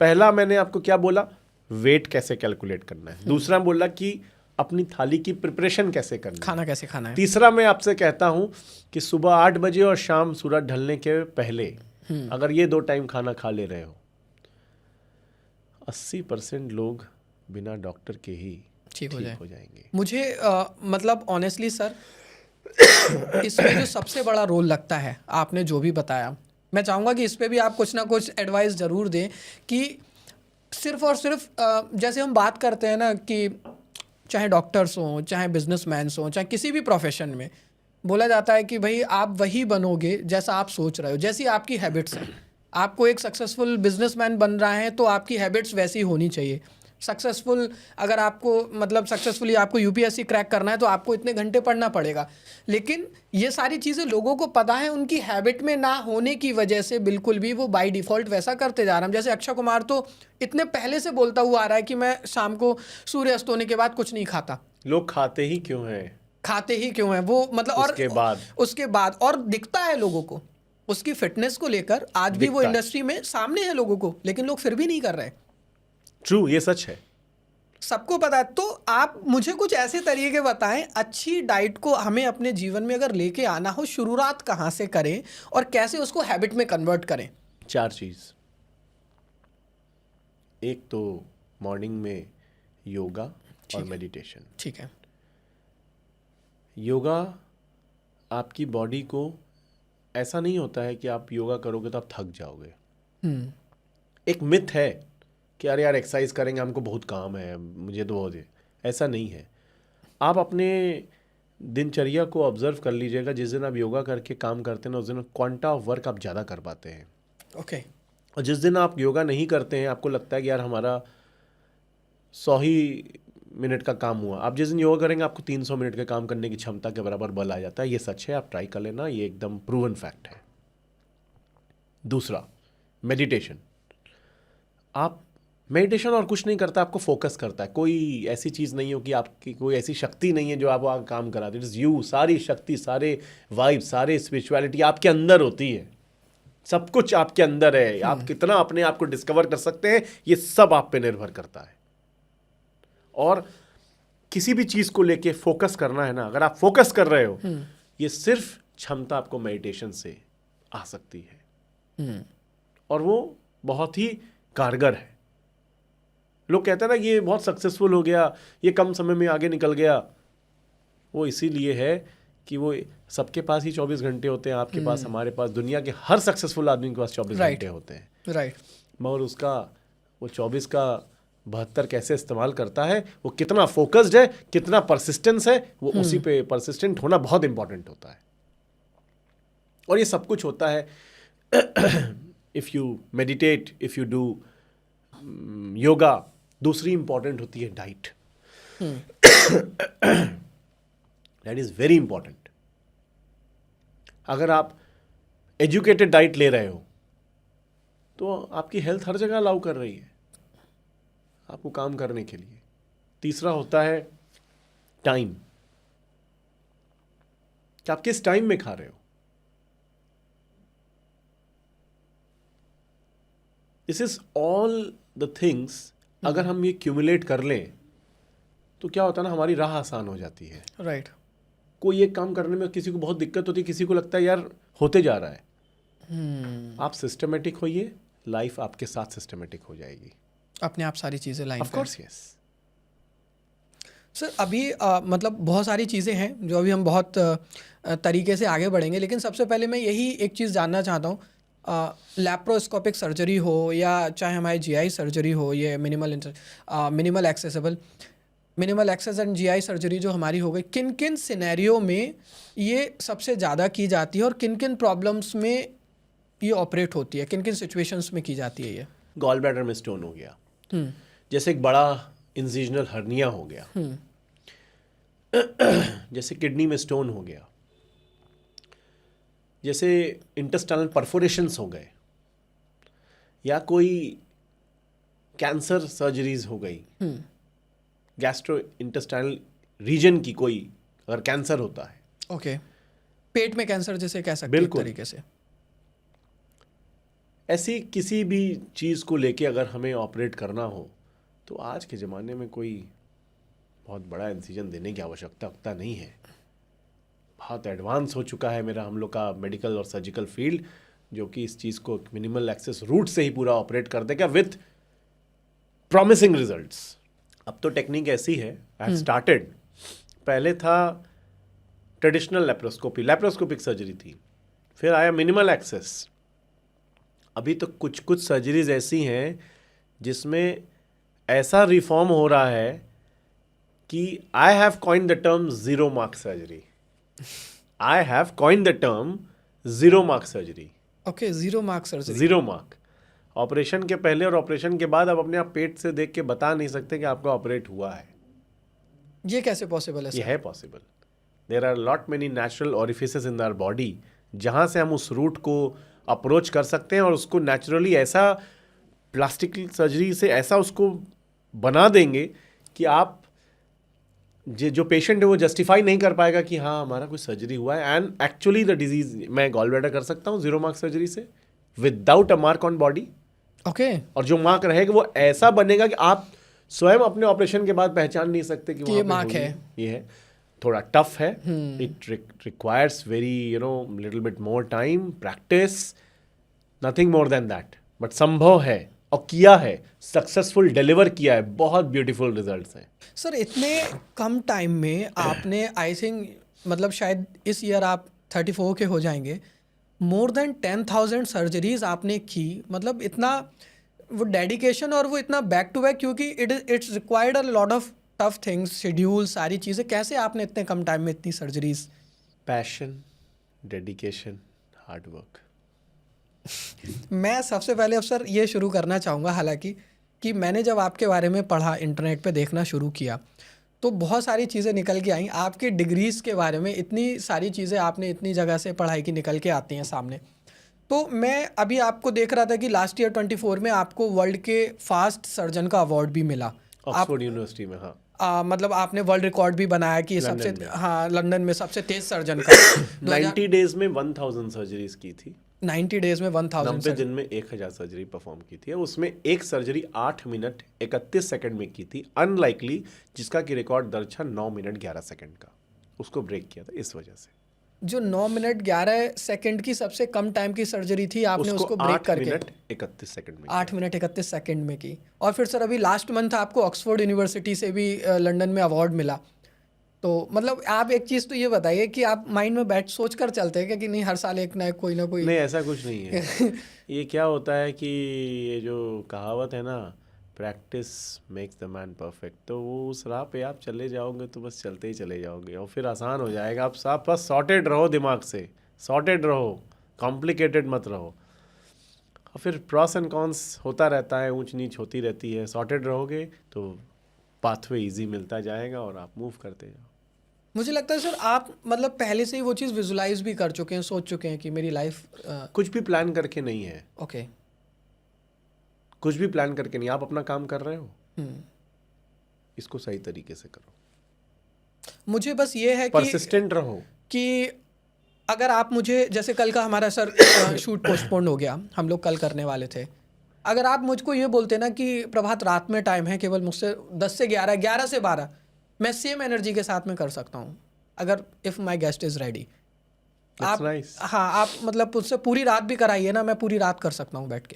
पहला मैंने आपको क्या बोला, वेट कैसे कैलकुलेट करना है। दूसरा बोला कि अपनी थाली की प्रिपरेशन कैसे करनी है, खाना कैसे खाना है। तीसरा मैं आपसे कहता हूं कि सुबह 8 बजे और शाम सूरज ढलने के पहले अगर ये 2 टाइम खाना खा ले रहे हो, 80% लोग बिना डॉक्टर के ही ठीक हो जाएंगे। मुझे मतलब ऑनेस्टली सर इसमें जो सबसे बड़ा रोल लगता है, आपने जो भी बताया, मैं चाहूँगा कि इस पे भी आप कुछ ना कुछ एडवाइस ज़रूर दें कि सिर्फ और सिर्फ जैसे हम बात करते हैं ना कि चाहे डॉक्टर्स हों, चाहे बिजनेसमैन्स हों, चाहे किसी भी प्रोफेशन में बोला जाता है कि भाई आप वही बनोगे जैसा आप सोच रहे हो, जैसी आपकी हैबिट्स हैं। आपको एक सक्सेसफुल बिजनेसमैन बन रहा है तो आपकी हैबिट्स वैसी होनी चाहिए। सक्सेसफुल अगर आपको मतलब सक्सेसफुली आपको यूपीएससी क्रैक करना है तो आपको इतने घंटे पढ़ना पड़ेगा। लेकिन ये सारी चीज़ें लोगों को पता है, उनकी हैबिट में ना होने की वजह से बिल्कुल भी वो बाय डिफ़ॉल्ट वैसा करते जा रहे हैं। जैसे अक्षय कुमार तो इतने पहले से बोलता हुआ आ रहा है कि मैं शाम को सूर्य अस्त होने के बाद कुछ नहीं खाता। लोग खाते ही क्यों हैं? खाते ही क्यों हैं वो, मतलब और उसके बाद और दिखता है लोगों को उसकी फिटनेस को लेकर, आज भी वो इंडस्ट्री में सामने है लोगों को, लेकिन लोग फिर भी नहीं कर रहे। ट्रू, ये सच है, सबको पता है। तो आप मुझे कुछ ऐसे तरीके बताएं, अच्छी डाइट को हमें अपने जीवन में अगर लेके आना हो, शुरुआत कहाँ से करें और कैसे उसको हैबिट में कन्वर्ट करें? 4 चीज़। एक तो मॉर्निंग में योगा और मेडिटेशन। ठीक है। योगा आपकी बॉडी को, ऐसा नहीं होता है कि आप योगा करोगे तो आप थक जाओगे। एक मिथ है कि अरे यार एक्सरसाइज करेंगे, हमको बहुत काम है, मुझे तो बहुत है। ऐसा नहीं है। आप अपने दिनचर्या को ऑब्जर्व कर लीजिएगा। जिस दिन आप योगा करके काम करते हैं ना, उस दिन क्वांटा ऑफ वर्क आप ज़्यादा कर पाते हैं। ओके। और जिस दिन आप योगा नहीं करते हैं, आपको लगता है कि यार हमारा 100 ही मिनट का काम हुआ। आप जिस दिन योगा करेंगे, आपको 300 मिनट के काम करने की क्षमता के बराबर बल आ जाता है। ये सच है, आप ट्राई कर लेना, ये एकदम प्रूवन फैक्ट है। दूसरा, मेडिटेशन। आप मेडिटेशन और कुछ नहीं करता, आपको फोकस करता है। कोई ऐसी चीज़ नहीं हो कि आपकी कोई ऐसी शक्ति नहीं है जो आप वहाँ काम कराती है। It is you. सारी शक्ति, सारे वाइब, सारे स्पिरिचुअलिटी आपके अंदर होती है। सब कुछ आपके अंदर है, आप कितना अपने आप को डिस्कवर कर सकते हैं ये सब आप पे निर्भर करता है। और किसी भी चीज को लेके फोकस करना है ना, अगर आप फोकस कर रहे हो, ये सिर्फ क्षमता आपको मेडिटेशन से आ सकती है और वो बहुत ही कारगर है। लोग कहते हैं ना ये बहुत सक्सेसफुल हो गया, ये कम समय में आगे निकल गया, वो इसीलिए है कि वो सबके पास ही 24 घंटे होते हैं, आपके पास, हमारे पास, दुनिया के हर सक्सेसफुल आदमी के पास 24 घंटे होते हैं। राइट। मगर उसका वो 24 का 72 कैसे इस्तेमाल करता है, वो कितना फोकस्ड है, कितना परसिस्टेंस है, वो उसी पे परसिस्टेंट होना बहुत इंपॉर्टेंट होता है। और ये सब कुछ होता है if you meditate, if you do yoga. दूसरी इंपॉर्टेंट होती है diet. That is very important. अगर आप एजुकेटेड डाइट ले रहे हो तो आपकी हेल्थ हर जगह अलाउ कर रही है आपको काम करने के लिए। तीसरा होता है टाइम, कि आप किस टाइम में खा रहे हो। This is all the things, अगर हम ये क्यूमुलेट कर लें तो क्या होता है ना, हमारी राह आसान हो जाती है। राइट। कोई एक काम करने में किसी को बहुत दिक्कत होती है, किसी को लगता है यार होते जा रहा है। आप सिस्टमेटिक होइए, लाइफ आपके साथ सिस्टमेटिक हो जाएगी, अपने आप सारी चीज़ें line of course. Yes sir, अभी मतलब बहुत सारी चीज़ें हैं जो अभी हम बहुत तरीके से आगे बढ़ेंगे, लेकिन सबसे पहले मैं यही एक चीज़ जानना चाहता हूँ। लैप्रोस्कोपिक सर्जरी हो या चाहे हमारी जीआई सर्जरी हो, ये minimal access and GI surgery जो हमारी हो गई, किन किन सिनेरियो में ये सबसे ज़्यादा की जाती है और किन किन प्रॉब्लम्स में ये ऑपरेट होती है, किन किन सिचुएशंस में की जाती है ये? गॉल ब्लैडर में स्टोन हो गया, जैसे एक बड़ा इंसिजनल हर्निया हो गया, जैसे किडनी में स्टोन हो गया, जैसे इंटेस्टाइनल परफोरेशंस हो गए, या कोई कैंसर सर्जरीज हो गई, गैस्ट्रो इंटेस्टाइनल रीजन की कोई अगर कैंसर होता है, ओके, पेट में कैंसर जैसे कह सकते हैं एक तरीके से। ऐसी किसी भी चीज़ को लेके अगर हमें ऑपरेट करना हो तो आज के ज़माने में कोई बहुत बड़ा इंसिजन देने की आवश्यकता नहीं है। बहुत एडवांस हो चुका है हम लोग का मेडिकल और सर्जिकल फील्ड, जो कि इस चीज़ को मिनिमल एक्सेस रूट से ही पूरा ऑपरेट कर देगा विथ प्रॉमिसिंग रिजल्ट्स। अब तो टेक्निक ऐसी है, आई हैव स्टार्टेड, पहले था ट्रेडिशनल लैप्रोस्कोपिक सर्जरी थी, फिर आया मिनिमल एक्सेस, अभी तो कुछ कुछ सर्जरीज ऐसी हैं जिसमें ऐसा रिफॉर्म हो रहा है कि आई have coined the term zero mark surgery. I have coined the term zero mark surgery. Okay, zero mark surgery. Zero mark. Operation के पहले और ऑपरेशन के बाद आप अपने आप पेट से देख के बता नहीं सकते कि आपका ऑपरेट हुआ है। ये कैसे पॉसिबल है? ये है possible. There are lot many natural orifices in our body जहाँ से हम उस रूट को अप्रोच कर सकते हैं और उसको नेचुरली ऐसा प्लास्टिक सर्जरी से ऐसा उसको बना देंगे कि आप जो पेशेंट है वो जस्टिफाई नहीं कर पाएगा कि हाँ हमारा कोई सर्जरी हुआ है। एंड एक्चुअली द डिजीज, मैं गॉल ब्लैडर कर सकता हूँ जीरो मार्क सर्जरी से without a mark on body. Okay. और जो मार्क रहेगा वो ऐसा बनेगा कि आप स्वयं अपने ऑपरेशन के बाद पहचान नहीं सकते कि ये मार्क है। ये है। थोड़ा टफ है, it requires very little bit more time, practice, nothing more than that, but संभव है और किया है, सक्सेसफुल डिलीवर किया है, बहुत ब्यूटीफुल रिजल्ट्स हैं। सर, इतने कम टाइम में आपने, आई थिंक मतलब शायद इस ईयर आप 34 के हो जाएंगे, मोर देन 10,000 सर्जरीज आपने की। मतलब इतना वो डेडिकेशन और वो इतना बैक टू बैक, क्योंकि it's required a lot of tough things, schedule, सारी चीज़ें। कैसे आपने इतने कम टाइम में इतनी surgeries? Passion, dedication, hard work. मैं सबसे पहले अब सर ये शुरू करना चाहूँगा, हालांकि कि मैंने जब आपके बारे में पढ़ा, इंटरनेट पे देखना शुरू किया, तो बहुत सारी चीज़ें निकल के आई आपके डिग्रीज़ के बारे में। इतनी सारी चीज़ें आपने इतनी जगह से पढ़ाई की निकल के आती हैं सामने। तो मैं अभी आपको देख रहा था कि लास्ट ईयर 24 में आपको वर्ल्ड के फास्ट सर्जन का अवार्ड भी मिला ऑक्सफोर्ड यूनिवर्सिटी में। हाँ, मतलब आपने वर्ल्ड रिकॉर्ड भी बनाया कि सबसे लंदन में। हाँ लंदन में सबसे तेज सर्जन का 90 डेज में 1000 सर्जरीज की थी। 90 डेज में 1000 90 दिन में 1000 सर्जरी परफॉर्म की थी। उसमें एक सर्जरी 8 मिनट 31 सेकंड में की थी, अनलाइकली, जिसका कि रिकॉर्ड दर्ज था 9 मिनट 11 सेकंड का, उसको ब्रेक किया था इस वजह से। जो 9 मिनट 11 सेकंड की सबसे कम टाइम की सर्जरी थी, आपने उसको ब्रेक 8 करके मिनट 31 सेकंड में 8 मिनट 31 सेकंड में की। और फिर सर अभी लास्ट मंथ आपको ऑक्सफोर्ड यूनिवर्सिटी से भी लंदन में अवार्ड मिला। तो मतलब आप एक चीज़ तो ये बताइए कि आप माइंड में बैठ सोच कर चलते हैं क्या कि नहीं हर साल एक ना कोई ना कोई। नहीं, ऐसा कुछ नहीं है। ये क्या होता है कि ये जो कहावत है ना, practice makes the man perfect, तो वो उस राह पे आप चले जाओगे तो बस चलते ही चले जाओगे और फिर आसान हो जाएगा। आप साफ बस सॉर्टेड रहो, दिमाग से सॉर्टेड रहो, कॉम्प्लिकेटेड मत रहो, और फिर प्रॉस एंड कॉन्स होता रहता है, ऊंच नीच होती रहती है। सॉर्टेड रहोगे तो पाथवे इजी मिलता जाएगा और आप मूव करते जाओ। मुझे लगता है सर आप मतलब पहले से ही वो चीज़ विजुलाइज भी कर चुके हैं, सोच चुके हैं कि मेरी लाइफ कुछ भी प्लान करके नहीं है, ओके। कुछ भी प्लान करके नहीं, आप अपना काम कर रहे हो, इसको सही तरीके से करो, मुझे बस ये है परसिस्टेंट रहो। कि अगर आप मुझे जैसे कल का हमारा सर शूट पोस्टपोन हो गया, हम लोग कल करने वाले थे, अगर आप मुझको ये बोलते ना कि प्रभात रात में टाइम है केवल मुझसे 10 से 11 11 से 12, मैं सेम एनर्जी के साथ में कर सकता हूँ अगर if my guest is ready. आप nice. हाँ आप मतलब मुझसे पूरी रात भी कराइए ना, मैं पूरी रात कर सकता हूँ बैठ के।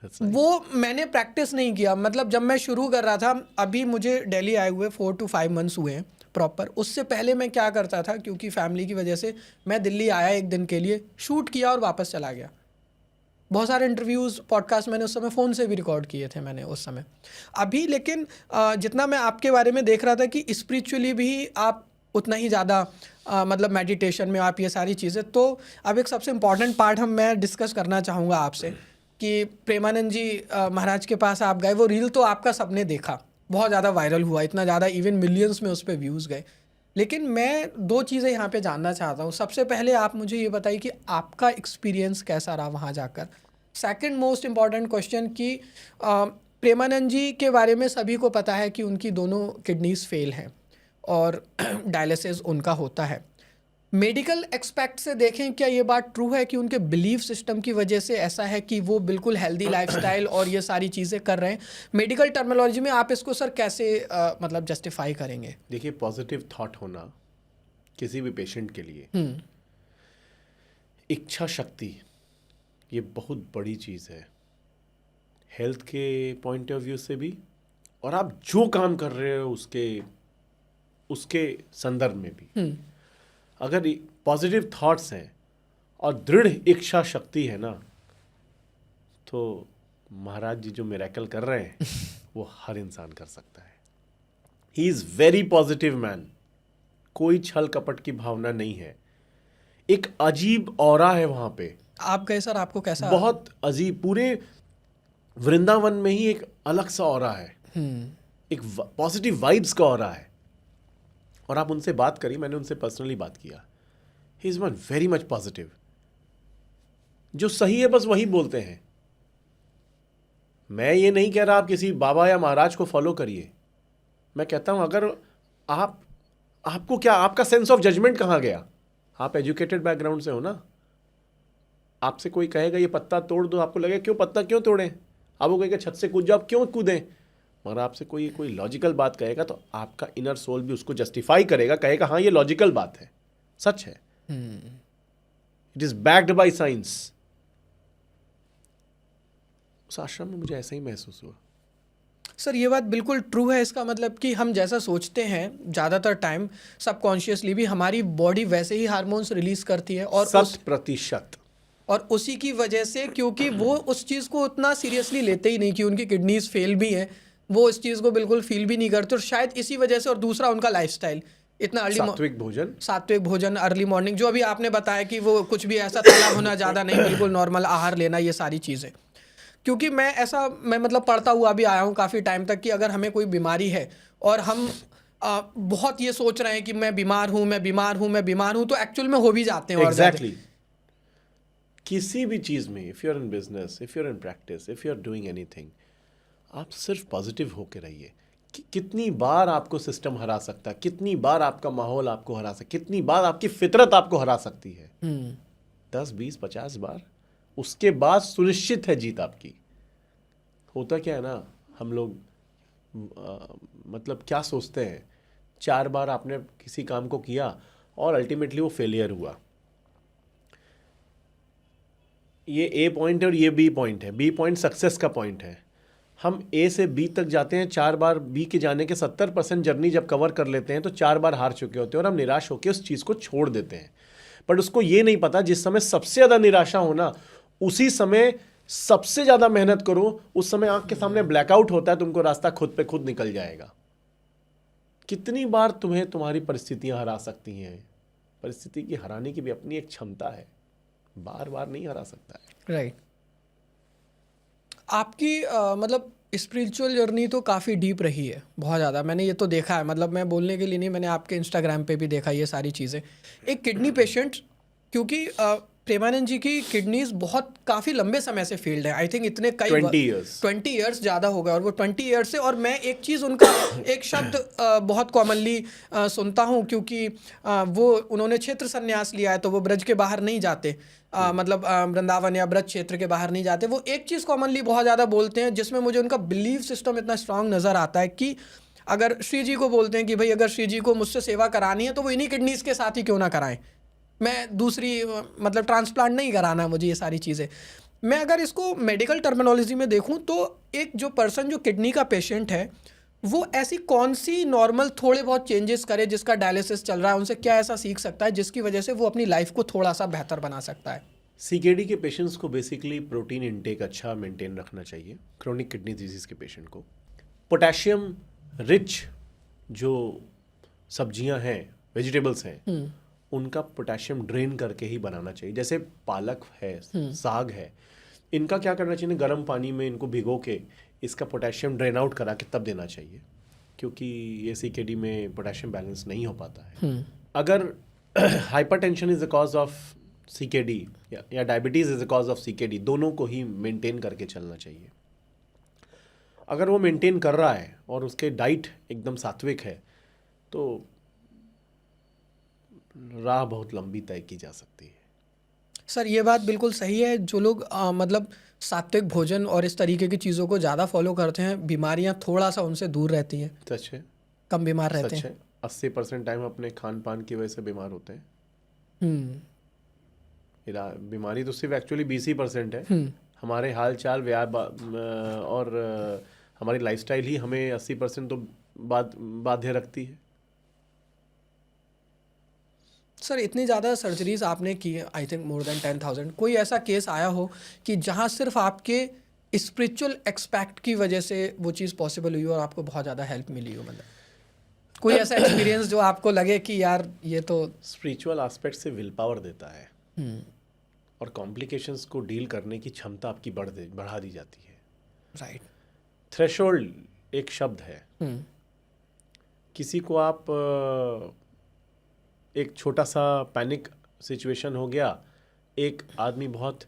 That's nice. वो मैंने प्रैक्टिस नहीं किया, मतलब जब मैं शुरू कर रहा था, अभी मुझे दिल्ली आए हुए 4 to 5 मंथ्स हुए हैं प्रॉपर। उससे पहले मैं क्या करता था, क्योंकि फैमिली की वजह से मैं दिल्ली आया एक दिन के लिए, शूट किया और वापस चला गया। बहुत सारे इंटरव्यूज़ पॉडकास्ट मैंने उस समय फ़ोन से भी रिकॉर्ड किए थे मैंने उस समय। अभी लेकिन जितना मैं आपके बारे में देख रहा था कि स्पिरिचुअली भी आप उतना ही ज़्यादा मतलब मेडिटेशन में आप ये सारी चीज़ें, तो अब एक सबसे इम्पॉर्टेंट पार्ट मैं डिस्कस करना चाहूँगा आपसे कि प्रेमानंद जी महाराज के पास आप गए, वो रील तो आपका सबने देखा, बहुत ज़्यादा वायरल हुआ, इतना ज़्यादा इवन मिलियंस में उस पर व्यूज़ गए। लेकिन मैं 2 चीज़ें यहाँ पे जानना चाहता हूँ। सबसे पहले आप मुझे ये बताइए कि आपका एक्सपीरियंस कैसा रहा वहाँ जाकर। सेकंड मोस्ट इम्पॉर्टेंट क्वेश्चन कि प्रेमानंद जी के बारे में सभी को पता है कि उनकी दोनों किडनीज फेल हैं और डायलिसिस उनका होता है। मेडिकल एक्सपेक्ट से देखें, क्या ये बात ट्रू है कि उनके बिलीफ सिस्टम की वजह से ऐसा है कि वो बिल्कुल हेल्दी लाइफस्टाइल और ये सारी चीज़ें कर रहे हैं? मेडिकल टर्मिनोलॉजी में आप इसको सर कैसे मतलब जस्टिफाई करेंगे? देखिए, पॉजिटिव थॉट होना किसी भी पेशेंट के लिए, इच्छा शक्ति, ये बहुत बड़ी चीज़ है हेल्थ के पॉइंट ऑफ व्यू से भी, और आप जो काम कर रहे हो उसके संदर्भ में भी। अगर पॉजिटिव थॉट्स हैं और दृढ़ इच्छा शक्ति है ना, तो महाराज जी जो मिरेकल कर रहे हैं वो हर इंसान कर सकता है। He is very positive man, कोई छल कपट की भावना नहीं है, एक अजीब ऑरा है वहाँ पे। आप गए सर, आपको कैसा? बहुत अजीब, पूरे वृंदावन में ही एक अलग सा ऑरा है, एक पॉजिटिव वाइब्स का ऑरा है। और आप उनसे बात करिए, मैंने उनसे पर्सनली बात किया, he is one very much positive. जो सही है बस वही बोलते हैं। मैं ये नहीं कह रहा आप किसी बाबा या महाराज को फॉलो करिए, मैं कहता हूं अगर आपको क्या, आपका सेंस ऑफ जजमेंट कहाँ गया? आप एजुकेटेड बैकग्राउंड से हो ना, आपसे कोई कहेगा ये पत्ता तोड़ दो, आपको लगेगा क्यों पत्ता क्यों तोड़ें? आपको कहेगा छत से कूद जाओ, आप क्यों कूदें? मगर आपसे कोई लॉजिकल बात कहेगा तो आपका इनर सोल भी उसको जस्टिफाई करेगा, कहेगा हाँ ये लॉजिकल बात है, सच है, it is backed by science. उस आश्रम में मुझे ऐसा ही महसूस हुआ। सर ये बात बिल्कुल ट्रू है। इसका मतलब कि हम जैसा सोचते हैं ज़्यादातर टाइम सबकॉन्शियसली भी हमारी बॉडी वैसे ही हार्मोन्स रिलीज करती है, और 100%। और उसी की वजह से, क्योंकि वो उस चीज़ को उतना सीरियसली लेते ही नहीं कि उनकी किडनीज फेल भी हैं, वो इस चीज़ को बिल्कुल फील भी नहीं करते, और शायद इसी वजह से। और दूसरा उनका लाइफस्टाइल इतना अर्ली, सात्विक भोजन, अर्ली मॉर्निंग, जो अभी आपने बताया कि वो कुछ भी ऐसा तला होना ज़्यादा नहीं, बिल्कुल नॉर्मल आहार लेना, ये सारी चीज़ें। क्योंकि मैं मतलब पढ़ता हुआ भी आया हूँ काफ़ी टाइम तक कि अगर हमें कोई बीमारी है और हम बहुत ये सोच रहे हैं कि मैं बीमार हूँ, मैं बीमार हूँ, मैं बीमार हूँ, तो एक्चुअल में हो भी जाते हैं। एग्जैक्टली। किसी भी चीज़ में, if you are in business, if you are in practice, if you are doing anything, आप सिर्फ पॉजिटिव होके रहिए। कितनी बार आपको सिस्टम हरा सकता है, कितनी बार आपका माहौल आपको हरा सकता है, कितनी बार आपकी फितरत आपको हरा सकती है। 10, 20, 50 बार, उसके बाद सुनिश्चित है जीत आपकी। होता क्या है ना, हम लोग मतलब क्या सोचते हैं, 4 बार आपने किसी काम को किया और अल्टीमेटली वो फेलियर हुआ। ये ए पॉइंट है और ये बी पॉइंट है। बी पॉइंट सक्सेस का पॉइंट है। हम ए से बी तक जाते हैं, 4 बार बी के जाने के 70% जर्नी जब कवर कर लेते हैं तो 4 बार हार चुके होते हैं और हम निराश होकर उस चीज़ को छोड़ देते हैं। बट उसको ये नहीं पता, जिस समय सबसे ज़्यादा निराशा होना, उसी समय सबसे ज़्यादा मेहनत करो। उस समय आंख के सामने ब्लैकआउट होता है, तुमको रास्ता खुद पे खुद निकल जाएगा। कितनी बार तुम्हें तुम्हारी परिस्थितियां हरा सकती हैं। परिस्थिति की हराने की भी अपनी एक क्षमता है, बार बार नहीं हरा सकता है। राइट। आपकी मतलब स्पिरिचुअल जर्नी तो काफ़ी डीप रही है, बहुत ज़्यादा। मैंने ये तो देखा है, मतलब मैं बोलने के लिए नहीं, मैंने आपके इंस्टाग्राम पे भी देखा ये सारी चीज़ें। एक किडनी पेशेंट, क्योंकि प्रेमानंद जी की किडनीज बहुत काफ़ी लंबे समय से फील्ड है, आई थिंक इतने कई 20 ईयर्स ज़्यादा हो गए, और वो 20 ईयर्स से। और मैं एक चीज़ उनका एक शब्द बहुत कॉमनली सुनता हूँ, क्योंकि वो उन्होंने क्षेत्र संन्यास लिया है, तो वो ब्रज के बाहर नहीं जाते, मतलब वृंदावन या ब्रज क्षेत्र के बाहर नहीं जाते। वो एक चीज़ कॉमनली बहुत ज़्यादा बोलते हैं, जिसमें मुझे उनका बिलीफ सिस्टम इतना स्ट्रांग नज़र आता है कि अगर श्री जी को बोलते हैं कि भाई अगर श्री जी को मुझसे सेवा करानी है तो वो इन्हीं किडनीज के साथ ही क्यों ना कराएं, मैं दूसरी मतलब ट्रांसप्लांट नहीं कराना मुझे, ये सारी चीज़ें। मैं अगर इसको मेडिकल टर्मिनोलॉजी में देखूं तो एक जो पर्सन जो किडनी का पेशेंट है, वो ऐसी कौन सी नॉर्मल थोड़े बहुत चेंजेस करे, जिसका डायलिसिस चल रहा है, उनसे क्या ऐसा सीख सकता है जिसकी वजह से वो अपनी लाइफ को थोड़ा सा बेहतर बना सकता है? सीकेडी के पेशेंट्स को बेसिकली प्रोटीन इनटेक अच्छा मेंटेन रखना चाहिए। क्रोनिक किडनी डिजीज़ के पेशेंट को पोटेशियम रिच जो सब्जियां हैं, वेजिटेबल्स हैं, उनका पोटेशियम ड्रेन करके ही बनाना चाहिए। जैसे पालक है, साग है, इनका क्या करना चाहिए, गर्म पानी में इनको भिगो के इसका पोटेशियम ड्रेन आउट करा के तब देना चाहिए, क्योंकि ये सीकेडी में पोटेशियम बैलेंस नहीं हो पाता है। अगर hypertension is the cause of CKD या diabetes is the cause of CKD, दोनों को ही मेंटेन करके चलना चाहिए। अगर वो मेंटेन कर रहा है और उसके डाइट एकदम सात्विक है तो राह बहुत लंबी तय की जा सकती है। सर ये बात बिल्कुल सही है। जो लोग मतलब सात्विक भोजन और इस तरीके की चीज़ों को ज़्यादा फॉलो करते हैं, बीमारियां थोड़ा सा उनसे दूर रहती हैं। सच है, कम बीमार रहते सच हैं। है। 80% टाइम अपने खान पान की वजह से बीमार होते हैं। बीमारी तो सिर्फ एक्चुअली 20% है। हमारे हाल चाल और हमारी लाइफस्टाइल ही हमें 80% तो बाध्य रखती है। सर इतनी ज़्यादा सर्जरीज आपने की, आई थिंक मोर देन 10,000, कोई ऐसा केस आया हो कि जहाँ सिर्फ आपके स्पिरिचुअल एक्सपेक्ट की वजह से वो चीज़ पॉसिबल हुई और आपको बहुत ज़्यादा हेल्प मिली हो? मतलब कोई ऐसा एक्सपीरियंस जो आपको लगे कि यार ये तो स्पिरिचुअल एस्पेक्ट से विल पावर देता है और कॉम्प्लिकेशंस को डील करने की क्षमता आपकी बढ़ा दी जाती है। राइट। थ्रेशोल्ड एक शब्द है। किसी को आप एक छोटा सा पैनिक सिचुएशन हो गया, एक आदमी बहुत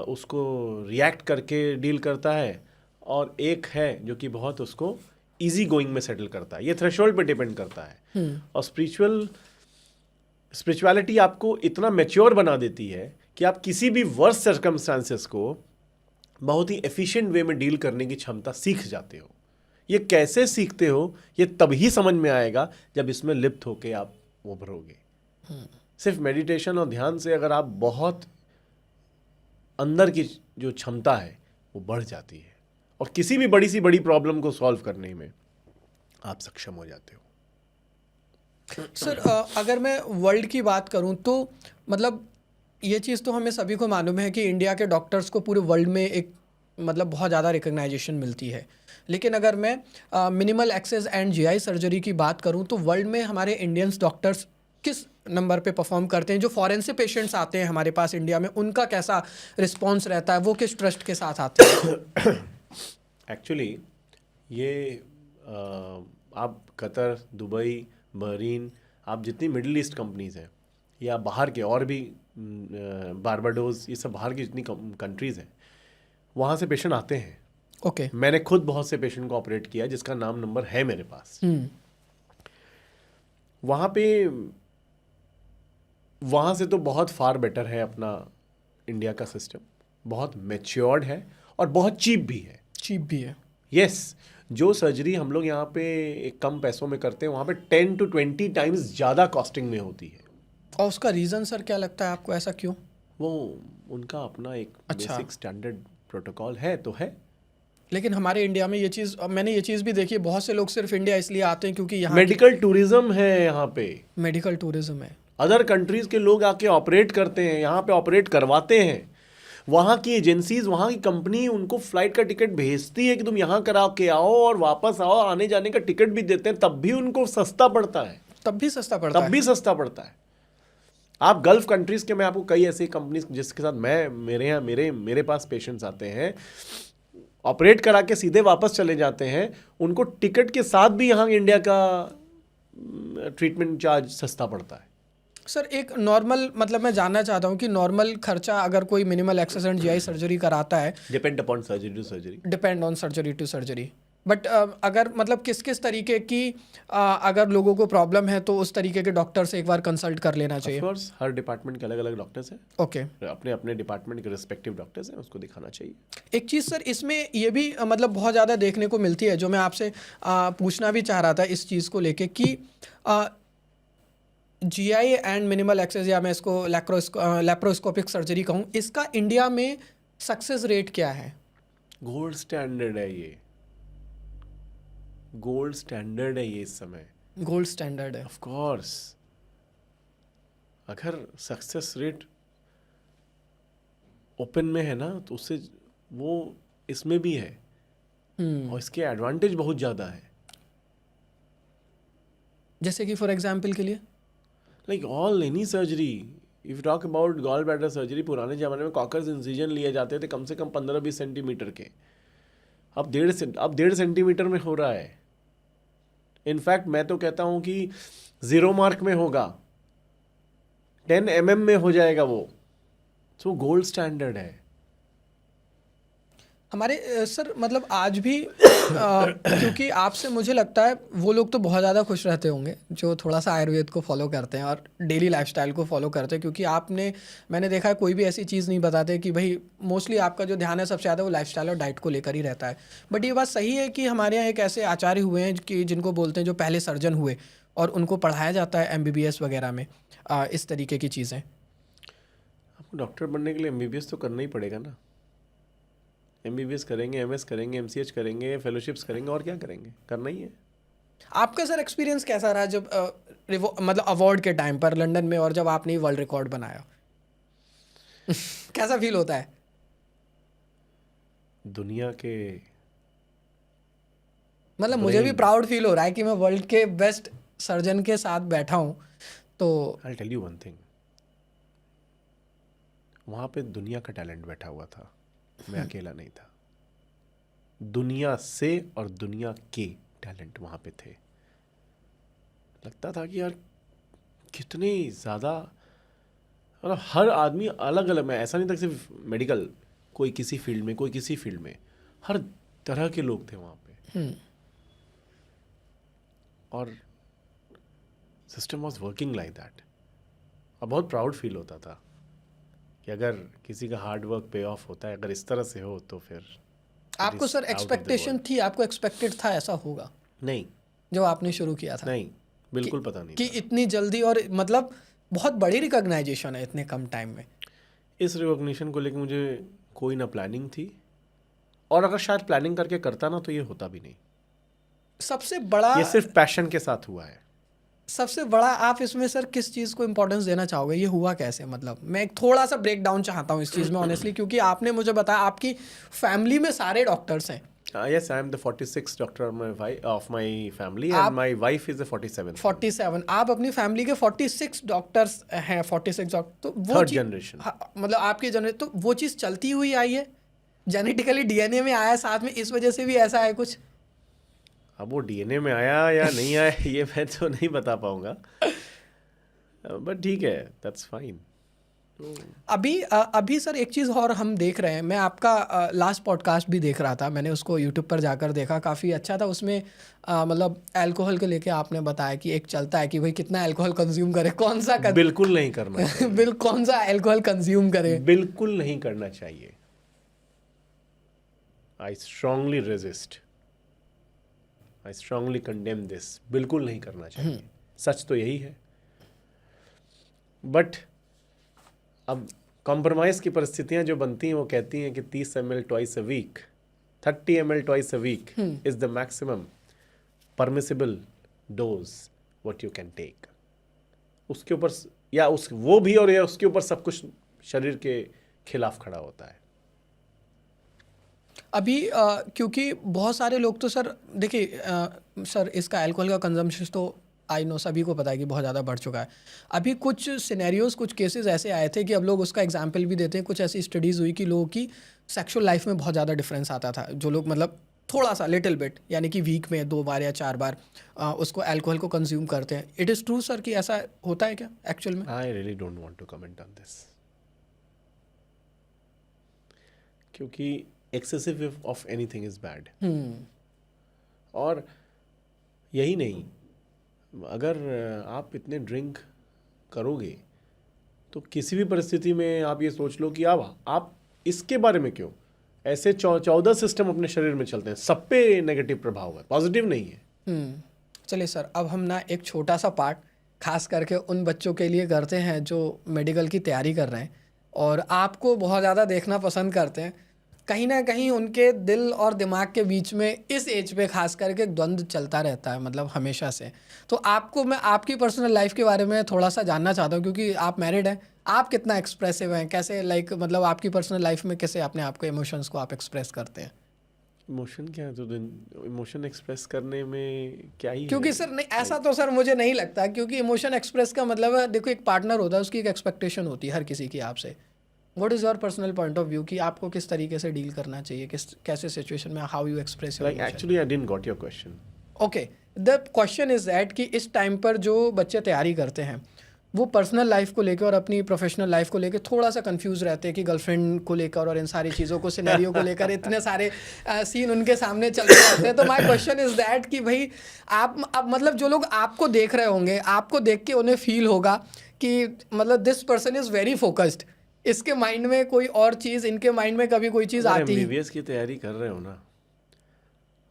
उसको रिएक्ट करके डील करता है, और एक है जो कि बहुत उसको इजी गोइंग में सेटल करता है। ये थ्रेशोल्ड पे डिपेंड करता है। और स्पिरिचुअलिटी आपको इतना मैच्योर बना देती है कि आप किसी भी वर्स्ट सर्कमस्टांसेस को बहुत ही एफिशिएंट वे में डील करने की क्षमता सीख जाते हो। ये कैसे सीखते हो, ये तभी समझ में आएगा जब इसमें लिप्त होके आप उभरोगे। सिर्फ मेडिटेशन और ध्यान से अगर आप बहुत अंदर की जो क्षमता है वो बढ़ जाती है, और किसी भी बड़ी सी बड़ी प्रॉब्लम को सॉल्व करने में आप सक्षम हो जाते हो। सर अगर मैं वर्ल्ड की बात करूं तो मतलब ये चीज़ तो हमें सभी को मालूम है कि इंडिया के डॉक्टर्स को पूरे वर्ल्ड में एक मतलब बहुत ज़्यादा रिकग्नाइजेशन मिलती है। लेकिन अगर मैं minimal access and GI surgery की बात करूं तो वर्ल्ड में हमारे इंडियंस डॉक्टर्स किस नंबर पे परफॉर्म करते हैं? जो फॉरेन से पेशेंट्स आते हैं हमारे पास इंडिया में, उनका कैसा रिस्पॉन्स रहता है? वो किस ट्रस्ट के साथ आते हैं? एक्चुअली ये आप कतर, दुबई, बहरीन, आप जितनी मिडिल ईस्ट कंपनीज़ हैं या बाहर के और भी बारबाडोस, ये सब बाहर की जितनी कंट्रीज़ हैं, वहाँ से पेशेंट आते हैं ओके। मैंने खुद बहुत से पेशेंट को ऑपरेट किया जिसका नाम नंबर है मेरे पास। वहाँ पे वहाँ से तो बहुत फार बेटर है अपना इंडिया का सिस्टम, बहुत मैच्योर्ड है और बहुत चीप भी है। चीप भी है। यस, जो सर्जरी हम लोग यहाँ पे एक कम पैसों में करते हैं वहाँ पे 10 to 20 टाइम्स ज़्यादा कॉस्टिंग में होती है। और उसका रीज़न सर क्या लगता है आपको, ऐसा क्यों? वो उनका अपना एक अच्छा। बेसिक स्टैंडर्ड प्रोटोकॉल है तो है। लेकिन हमारे इंडिया में ये चीज़, मैंने ये चीज़ भी देखी है, बहुत से लोग सिर्फ इंडिया इसलिए आते हैं क्योंकि यहाँ मेडिकल टूरिज्म है यहाँ पे, मेडिकल टूरिज्म है। अदर कंट्रीज के लोग आके ऑपरेट करते हैं, यहाँ पे ऑपरेट करवाते हैं। वहाँ की एजेंसीज, वहाँ की कंपनी उनको फ्लाइट का टिकट भेजती है कि तुम यहाँ करा के आओ और वापस आओ, आने जाने का टिकट भी देते हैं, तब भी उनको सस्ता पड़ता है। तब भी सस्ता पड़ता तब है। भी सस्ता पड़ता है। आप गल्फ कंट्रीज के, मैं आपको कई ऐसी कंपनीज जिसके साथ मेरे यहाँ मेरे पास पेशेंट्स आते हैं, ऑपरेट करा के सीधे वापस चले जाते हैं, उनको टिकट के साथ भी यहाँ इंडिया का ट्रीटमेंट चार्ज सस्ता पड़ता है। सर एक नॉर्मल, मतलब मैं जानना चाहता हूँ कि नॉर्मल खर्चा अगर कोई minimal access and GI surgery कराता है, depend upon surgery to surgery, depend on surgery to surgery, but अगर मतलब किस किस तरीके की अगर लोगों को प्रॉब्लम है तो उस तरीके के डॉक्टर से एक बार कंसल्ट कर लेना चाहिए। ऑफ कोर्स हर डिपार्टमेंट के अलग अलग डॉक्टर्स हैं। ओके। अपने अपने डिपार्टमेंट के रिस्पेक्टिव डॉक्टर्स हैं, उसको दिखाना चाहिए। एक चीज़ सर इसमें ये भी मतलब बहुत ज़्यादा देखने को मिलती है, जो मैं आपसे पूछना भी चाह रहा था इस चीज़ को लेके कि जीआई एंड मिनिमल एक्सेस, या मैं इसको लैप्रोस्कोपिक सर्जरी कहूँ, इसका इंडिया में सक्सेस रेट क्या है? गोल्ड स्टैंडर्ड है ये, गोल्ड स्टैंडर्ड है ये इस समय। गोल्ड स्टैंडर्ड है। ऑफ कोर्स, अगर सक्सेस रेट ओपन में है ना तो उससे वो इसमें भी है, और इसके एडवांटेज बहुत ज़्यादा है। जैसे कि फॉर एग्जांपल के लिए like all any surgery, if you talk about gall bladder surgery, पुराने ज़माने में कॉकर्स इंसिजन लिए जाते थे कम से कम 15-20 सेंटीमीटर के, अब 1.5 सेंटीमीटर में हो रहा है। इनफैक्ट मैं तो कहता हूँ कि 0 मार्क में होगा, 10 mm में हो जाएगा वो। सो गोल्ड स्टैंडर्ड है हमारे सर, मतलब आज भी क्योंकि आपसे मुझे लगता है वो लोग तो बहुत ज़्यादा खुश रहते होंगे जो थोड़ा सा आयुर्वेद को फॉलो करते हैं और डेली लाइफस्टाइल को फॉलो करते हैं, क्योंकि मैंने देखा है कोई भी ऐसी चीज़ नहीं बताते कि भाई मोस्टली आपका जो ध्यान है सबसे ज़्यादा वो लाइफस्टाइल और डाइट को लेकर ही रहता है। बट ये बात सही है कि हमारे यहाँ एक ऐसे आचार्य हुए हैं कि जिनको बोलते हैं जो पहले सर्जन हुए, और उनको पढ़ाया जाता है MBBS वगैरह में इस तरीके की चीज़ें। आपको डॉक्टर बनने के लिए MBBS तो करना ही पड़ेगा ना। MBBS करेंगे, MS करेंगे, MCH करेंगे, फेलोशिप्स करेंगे, और क्या करेंगे, करना ही है। आपका सर एक्सपीरियंस कैसा रहा जब मतलब अवार्ड के टाइम पर लंदन में, और जब आपने वर्ल्ड रिकॉर्ड बनाया कैसा फील होता है? दुनिया के, मतलब मुझे भी प्राउड फील हो रहा है कि मैं वर्ल्ड के बेस्ट सर्जन के साथ बैठा हूँ। तो I'll tell you one thing, वहाँ पे दुनिया का टैलेंट बैठा हुआ था, मैं अकेला नहीं था। दुनिया से और दुनिया के टैलेंट वहाँ पे थे। लगता था कि यार कितने ज़्यादा, मतलब हर आदमी अलग अलग, मैं ऐसा नहीं था सिर्फ मेडिकल, कोई किसी फील्ड में, कोई किसी फील्ड में, हर तरह के लोग थे वहाँ पे। और system was working like that, और बहुत प्राउड फील होता था कि अगर किसी का हार्ड वर्क पे ऑफ होता है, अगर इस तरह से हो तो फिर। आपको सर एक्सपेक्टेशन थी, आपको एक्सपेक्टेड था ऐसा होगा? नहीं, जब आपने शुरू किया था? नहीं, बिल्कुल पता नहीं कि था। इतनी जल्दी, और मतलब बहुत बड़ी रिकॉग्नाइजेशन है इतने कम टाइम में। इस रिकॉग्निशन को लेकर मुझे कोई ना प्लानिंग थी, और अगर शायद प्लानिंग करके करता ना तो ये होता भी नहीं। सबसे बड़ा, ये सिर्फ पैशन के साथ हुआ है। सबसे बड़ा आप इसमें सर किस चीज़ को इम्पोर्टेंस देना चाहोगे? ये हुआ कैसे? मतलब मैं एक थोड़ा सा ब्रेक डाउन चाहता हूँ इस चीज़ में ऑनेस्टली, क्योंकि आपने मुझे बताया आपकी फैमिली में सारे डॉक्टर्स हैं। Yes, I am the 46th doctor of my family, and my wife is the 47th. 47, आप अपनी फैमिली के 46 डॉक्टर्स हैं, 46 डॉक्टर, तो वो Third generation. मतलब आपकी जनरेशन, तो वो चीज़ चलती हुई आई है, जेनेटिकली DNA में आया, साथ में इस वजह से भी ऐसा है कुछ? अब वो DNA में आया या नहीं आया ये मैं तो नहीं बता पाऊंगा, बट ठीक है, दैट्स फाइन। तो अभी सर एक चीज़ और हम देख रहे हैं, मैं आपका लास्ट पॉडकास्ट भी देख रहा था, मैंने उसको यूट्यूब पर जाकर देखा, काफ़ी अच्छा था। उसमें मतलब अल्कोहल को लेके आपने बताया कि एक चलता है कि भाई कितना अल्कोहल कंज्यूम करे, कौन सा बिल्कुल नहीं करना चाहिए। बिल कौन सा अल्कोहल कंज्यूम करे। बिल्कुल नहीं करना चाहिए। I strongly resist, I strongly condemn this. बिल्कुल नहीं करना चाहिए, सच तो यही है। बट अब कॉम्प्रोमाइज़ की परिस्थितियां जो बनती हैं वो कहती हैं कि 30 ml twice a week, 30 ml twice a week is the maximum permissible dose what you can take. उसके ऊपर या उस वो भी और या उसके ऊपर सब कुछ शरीर के खिलाफ खड़ा होता है। अभी क्योंकि बहुत सारे लोग तो सर देखिए सर इसका अल्कोहल का कंजम्पशन तो आई नो सभी को पता है कि बहुत ज़्यादा बढ़ चुका है। अभी कुछ सिनेरियोज, कुछ केसेस ऐसे आए थे कि अब लोग उसका एग्जाम्पल भी देते हैं। कुछ ऐसी स्टडीज़ हुई कि लोगों की सेक्सुअल लाइफ में बहुत ज़्यादा डिफरेंस आता था। जो लोग मतलब थोड़ा सा लिटिल बिट, यानी कि वीक में 2 बार या 4 बार उसको अल्कोहल को कंज्यूम करते हैं। इट इज़ ट्रू सर कि ऐसा होता है क्या एक्चुअल में? I really don't want to comment on this, क्योंकि excessive of anything is bad. और यही नहीं, अगर आप इतने ड्रिंक करोगे तो किसी भी परिस्थिति में आप ये सोच लो कि आप इसके बारे में क्यों, ऐसे 14 सिस्टम अपने शरीर में चलते हैं, सब पे नेगेटिव प्रभाव है, पॉजिटिव नहीं है। चलिए सर, अब हम ना एक छोटा सा पार्ट खास करके उन बच्चों के लिए करते हैं जो मेडिकल की तैयारी कर रहे हैं और आपको बहुत ज़्यादा देखना पसंद करते हैं। कहीं ना कहीं उनके दिल और दिमाग के बीच में इस एज पे खास करके एक द्वंद्व चलता रहता है, मतलब हमेशा से। तो आपको मैं आपकी पर्सनल लाइफ के बारे में थोड़ा सा जानना चाहता हूँ, क्योंकि आप मैरिड हैं। आप कितना एक्सप्रेसिव हैं, कैसे लाइक मतलब आपकी पर्सनल लाइफ में कैसे अपने आप के इमोशंस को आप एक्सप्रेस करते हैं? इमोशन क्या है, तो इमोशन एक्सप्रेस करने में क्या ही क्योंकि है? सर नहीं, ऐसा तो सर मुझे नहीं लगता, क्योंकि इमोशन एक्सप्रेस का मतलब है, देखो एक पार्टनर होता है, उसकी एक एक्सपेक्टेशन होती है हर किसी की आपसे। What is your personal point of view कि आपको किस तरीके से डील करना चाहिए, किस कैसे सिचुएशन में how you express your like emotion? Actually I didn't got your question. Okay, the question is that कि इस टाइम पर जो बच्चे तैयारी करते हैं वो पर्सनल लाइफ को लेकर और अपनी प्रोफेशनल लाइफ को लेकर थोड़ा सा कंफ्यूज रहते हैं कि गर्लफ्रेंड को लेकर और इन सारी चीज़ों को, सिनेरियो को लेकर इतने सारे सीन उनके सामने चलते रहते हैं। तो माय क्वेश्चन इज दैट कि भाई आप अब मतलब जो लोग आपको देख रहे होंगे, आपको देख के उन्हें फील होगा कि मतलब this person is very focused, इसके माइंड में कोई और चीज़, इनके माइंड में कभी कोई चीज़ आती है। एमबीबीएस की तैयारी कर रहे हो ना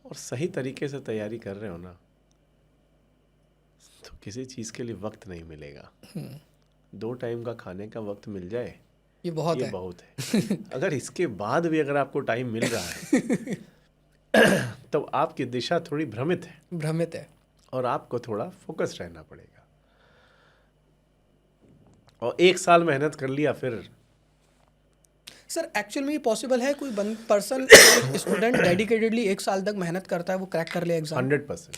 और सही तरीके से तैयारी कर रहे हो ना, तो किसी चीज़ के लिए वक्त नहीं मिलेगा। 2 टाइम का खाने का वक्त मिल जाए ये बहुत ये है। बहुत है। अगर इसके बाद भी अगर आपको टाइम मिल रहा है तो आपकी दिशा थोड़ी भ्रमित है भ्रमित है। और आपको थोड़ा फोकस रहना पड़ेगा। और 1 साल मेहनत कर लिया फिर सर एक्चुअल में ये पॉसिबल है, कोई पर्सन स्टूडेंट डेडिकेटेडली 1 साल तक मेहनत करता है, वो क्रैक कर ले एग्जाम? 100%।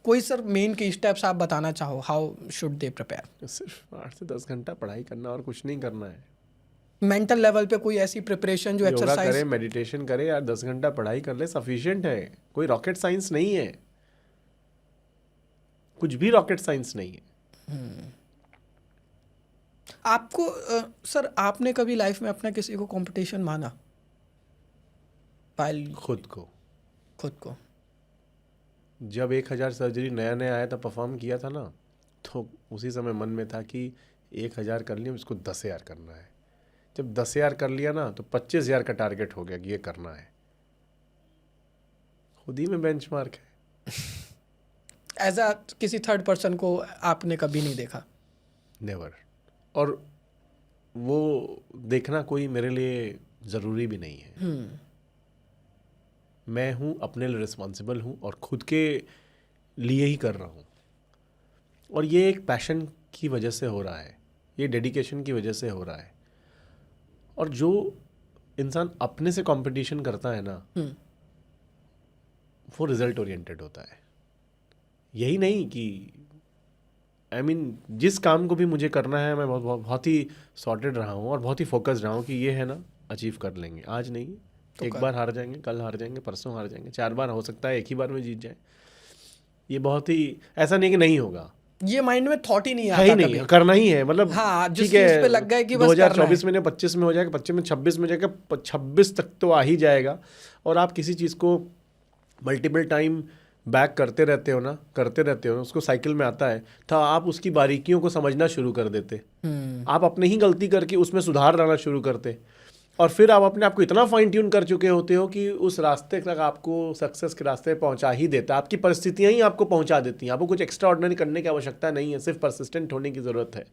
कोई सर मेन की स्टेप्स आप बताना चाहो, हाउ शुड दे प्रिपेयर? सिर्फ 8 से 10 घंटा पढ़ाई करना और कुछ नहीं करना है। मेंटल लेवल पे कोई ऐसी प्रिपरेशन जो योगा एक्सरसाइज? करे, मेडिटेशन करे यार, 10 घंटा पढ़ाई कर ले, सफिशिएंट है। कोई रॉकेट साइंस नहीं है, कुछ भी रॉकेट साइंस नहीं है। आपको सर आपने कभी लाइफ में अपना किसी को कंपटीशन माना? पायल खुद को जब 1000 सर्जरी नया नया आया था, परफॉर्म किया था ना, तो उसी समय मन में था कि 1000 कर लिया, इसको 10,000 करना है। जब 10,000 कर लिया ना तो 25,000 का टारगेट हो गया कि ये करना है। खुद ही में बेंचमार्क है। एज अ किसी थर्ड पर्सन को आपने कभी नहीं देखा? नेवर। और वो देखना कोई मेरे लिए ज़रूरी भी नहीं है। मैं हूँ, अपने लिए रिस्पॉन्सिबल हूँ और खुद के लिए ही कर रहा हूँ। और ये एक पैशन की वजह से हो रहा है, ये डेडिकेशन की वजह से हो रहा है। और जो इंसान अपने से कंपटीशन करता है ना, वो रिजल्ट ओरिएंटेड होता है। यही नहीं कि जिस काम को भी मुझे करना है, मैं बहुत ही सॉर्टेड रहा हूँ और बहुत ही फोकस्ड रहा हूँ कि ये है ना, अचीव कर लेंगे। आज नहीं, तो एक बार हार जाएंगे, कल हार जाएंगे, परसों हार जाएंगे, 4 बार हो सकता है एक ही बार में जीत जाए। ये बहुत ही ऐसा नहीं कि नहीं होगा, ये माइंड में थॉट ही नहीं है ही आता नहीं, कभी। करना ही है, मतलब हाँ, जिस ठीक है चीज पे लग गए कि बस करना 2024 में नहीं 25 में हो जाएगा, 25 में 26 में हो जाएगा, 26 तक तो आ ही जाएगा। और आप किसी चीज़ को मल्टीपल टाइम बैक करते रहते हो ना, उसको साइकिल में आता है, तो आप उसकी बारीकियों को समझना शुरू कर देते। आप अपने ही गलती करके उसमें सुधार लाना शुरू करते, और फिर आप अपने आप को इतना फाइन ट्यून कर चुके होते हो कि उस रास्ते तक आपको सक्सेस के रास्ते पहुंचा ही देता है। आपकी परिस्थितियां ही आपको पहुंचा देती हैं, आपको कुछ एक्स्ट्रा ऑर्डिनरी करने की आवश्यकता नहीं है, सिर्फ परसिस्टेंट होने की ज़रूरत है।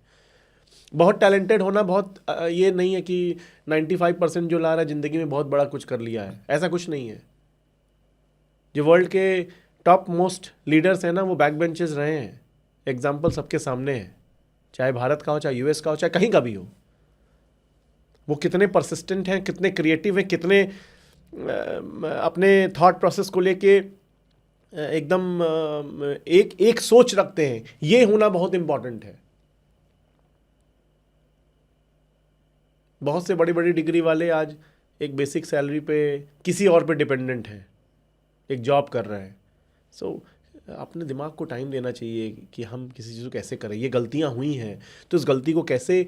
बहुत टैलेंटेड होना बहुत ये नहीं है कि 95% जो ला रहा है ज़िंदगी में बहुत बड़ा कुछ कर लिया है, ऐसा कुछ नहीं है। जो वर्ल्ड के टॉप मोस्ट लीडर्स हैं ना, वो बैक बेंचेस रहे हैं, एग्जाम्पल सबके सामने है, चाहे भारत का हो, चाहे यूएस का हो, चाहे कहीं का भी हो। वो कितने परसिस्टेंट हैं, कितने क्रिएटिव हैं, कितने अपने थॉट प्रोसेस को लेके एकदम एक सोच रखते हैं। ये होना बहुत इंपॉर्टेंट है। बहुत से बड़ी बड़ी डिग्री वाले आज एक बेसिक सैलरी पे किसी और पे डिपेंडेंट हैं, एक जॉब कर रहे हैं। सो अपने दिमाग को टाइम देना चाहिए कि हम किसी चीज़ को कैसे करें। ये गलतियां हुई हैं तो उस गलती को कैसे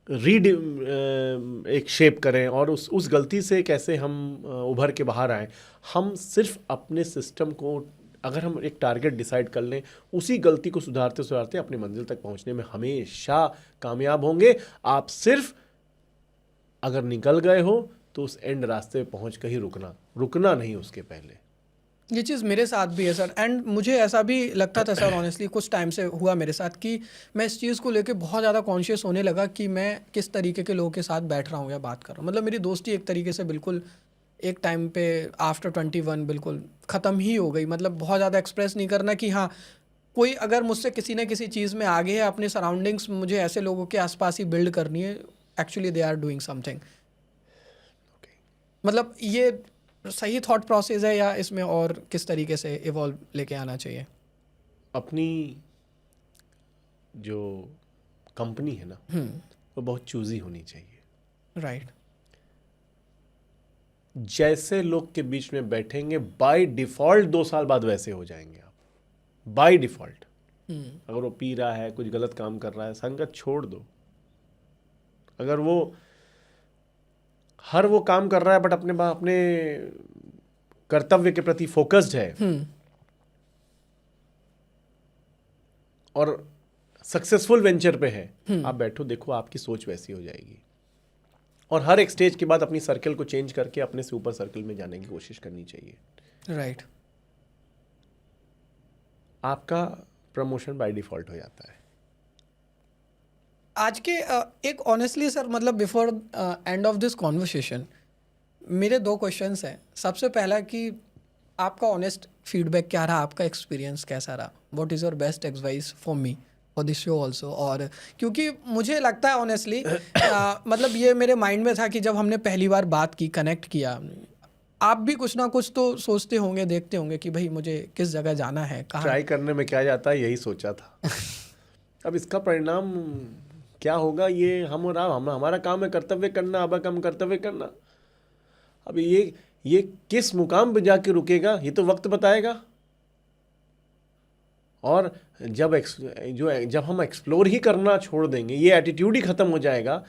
एक शेप करें, और उस गलती से कैसे हम उभर के बाहर आएँ। हम सिर्फ अपने सिस्टम को, अगर हम एक टारगेट डिसाइड कर लें, उसी गलती को सुधारते सुधारते अपनी मंजिल तक पहुंचने में हमेशा कामयाब होंगे। आप सिर्फ अगर निकल गए हो तो उस एंड रास्ते पे पहुंच कर ही रुकना नहीं उसके पहले। ये चीज़ मेरे साथ भी है सर, एंड मुझे ऐसा भी लगता था सर, ऑनेस्टली कुछ टाइम से हुआ मेरे साथ कि मैं इस चीज़ को लेके बहुत ज़्यादा कॉन्शियस होने लगा कि मैं किस तरीके के लोगों के साथ बैठ रहा हूँ या बात कर रहा हूँ। मतलब मेरी दोस्ती एक तरीके से बिल्कुल एक टाइम पे आफ्टर 21 बिल्कुल ख़त्म ही हो गई। मतलब बहुत ज़्यादा एक्सप्रेस नहीं करना कि हाँ, कोई अगर मुझसे किसी न किसी चीज़ में आगे है, अपने सराउंडिंग्स मुझे ऐसे लोगों के आसपास ही बिल्ड करनी है, actually they are doing something. मतलब ये सही थॉट प्रोसेस है या इसमें और किस तरीके से इवॉल्व लेके आना चाहिए? अपनी जो कंपनी है ना, वो बहुत चूजी होनी चाहिए। राइट। जैसे लोग के बीच में बैठेंगे बाय डिफॉल्ट 2 साल बाद वैसे हो जाएंगे आप, बाय डिफॉल्ट। अगर वो पी रहा है, कुछ गलत काम कर रहा है, संगत छोड़ दो। अगर वो हर वो काम कर रहा है बट अपने कर्तव्य के प्रति फोकस्ड है और सक्सेसफुल वेंचर पे है, आप बैठो, देखो आपकी सोच वैसी हो जाएगी। और हर एक स्टेज के बाद अपनी सर्कल को चेंज करके अपने से ऊपर सर्कल में जाने की कोशिश करनी चाहिए। राइट। आपका प्रमोशन बाय डिफॉल्ट हो जाता है। आज के एक ऑनेस्टली सर, मतलब before end of this conversation मेरे 2 क्वेश्चंस हैं। सबसे पहला कि आपका ऑनेस्ट फीडबैक क्या रहा, आपका एक्सपीरियंस कैसा रहा, what is your best advice for me for this show also. और क्योंकि मुझे लगता है ऑनेस्टली मतलब ये मेरे माइंड में था कि जब हमने पहली बार बात की, कनेक्ट किया, आप भी कुछ ना कुछ तो सोचते होंगे, देखते होंगे कि भाई मुझे किस जगह जाना है, कहाँ। ट्राई करने में क्या जाता है, यही सोचा था। अब इसका परिणाम क्या होगा, ये हमारा काम है कर्तव्य करना, अब हम कर्तव्य करना। अब ये किस मुकाम पे जाके रुकेगा, ये तो वक्त बताएगा। और जब हम एक्सप्लोर ही करना छोड़ देंगे, ये एटीट्यूड ही खत्म हो जाएगा,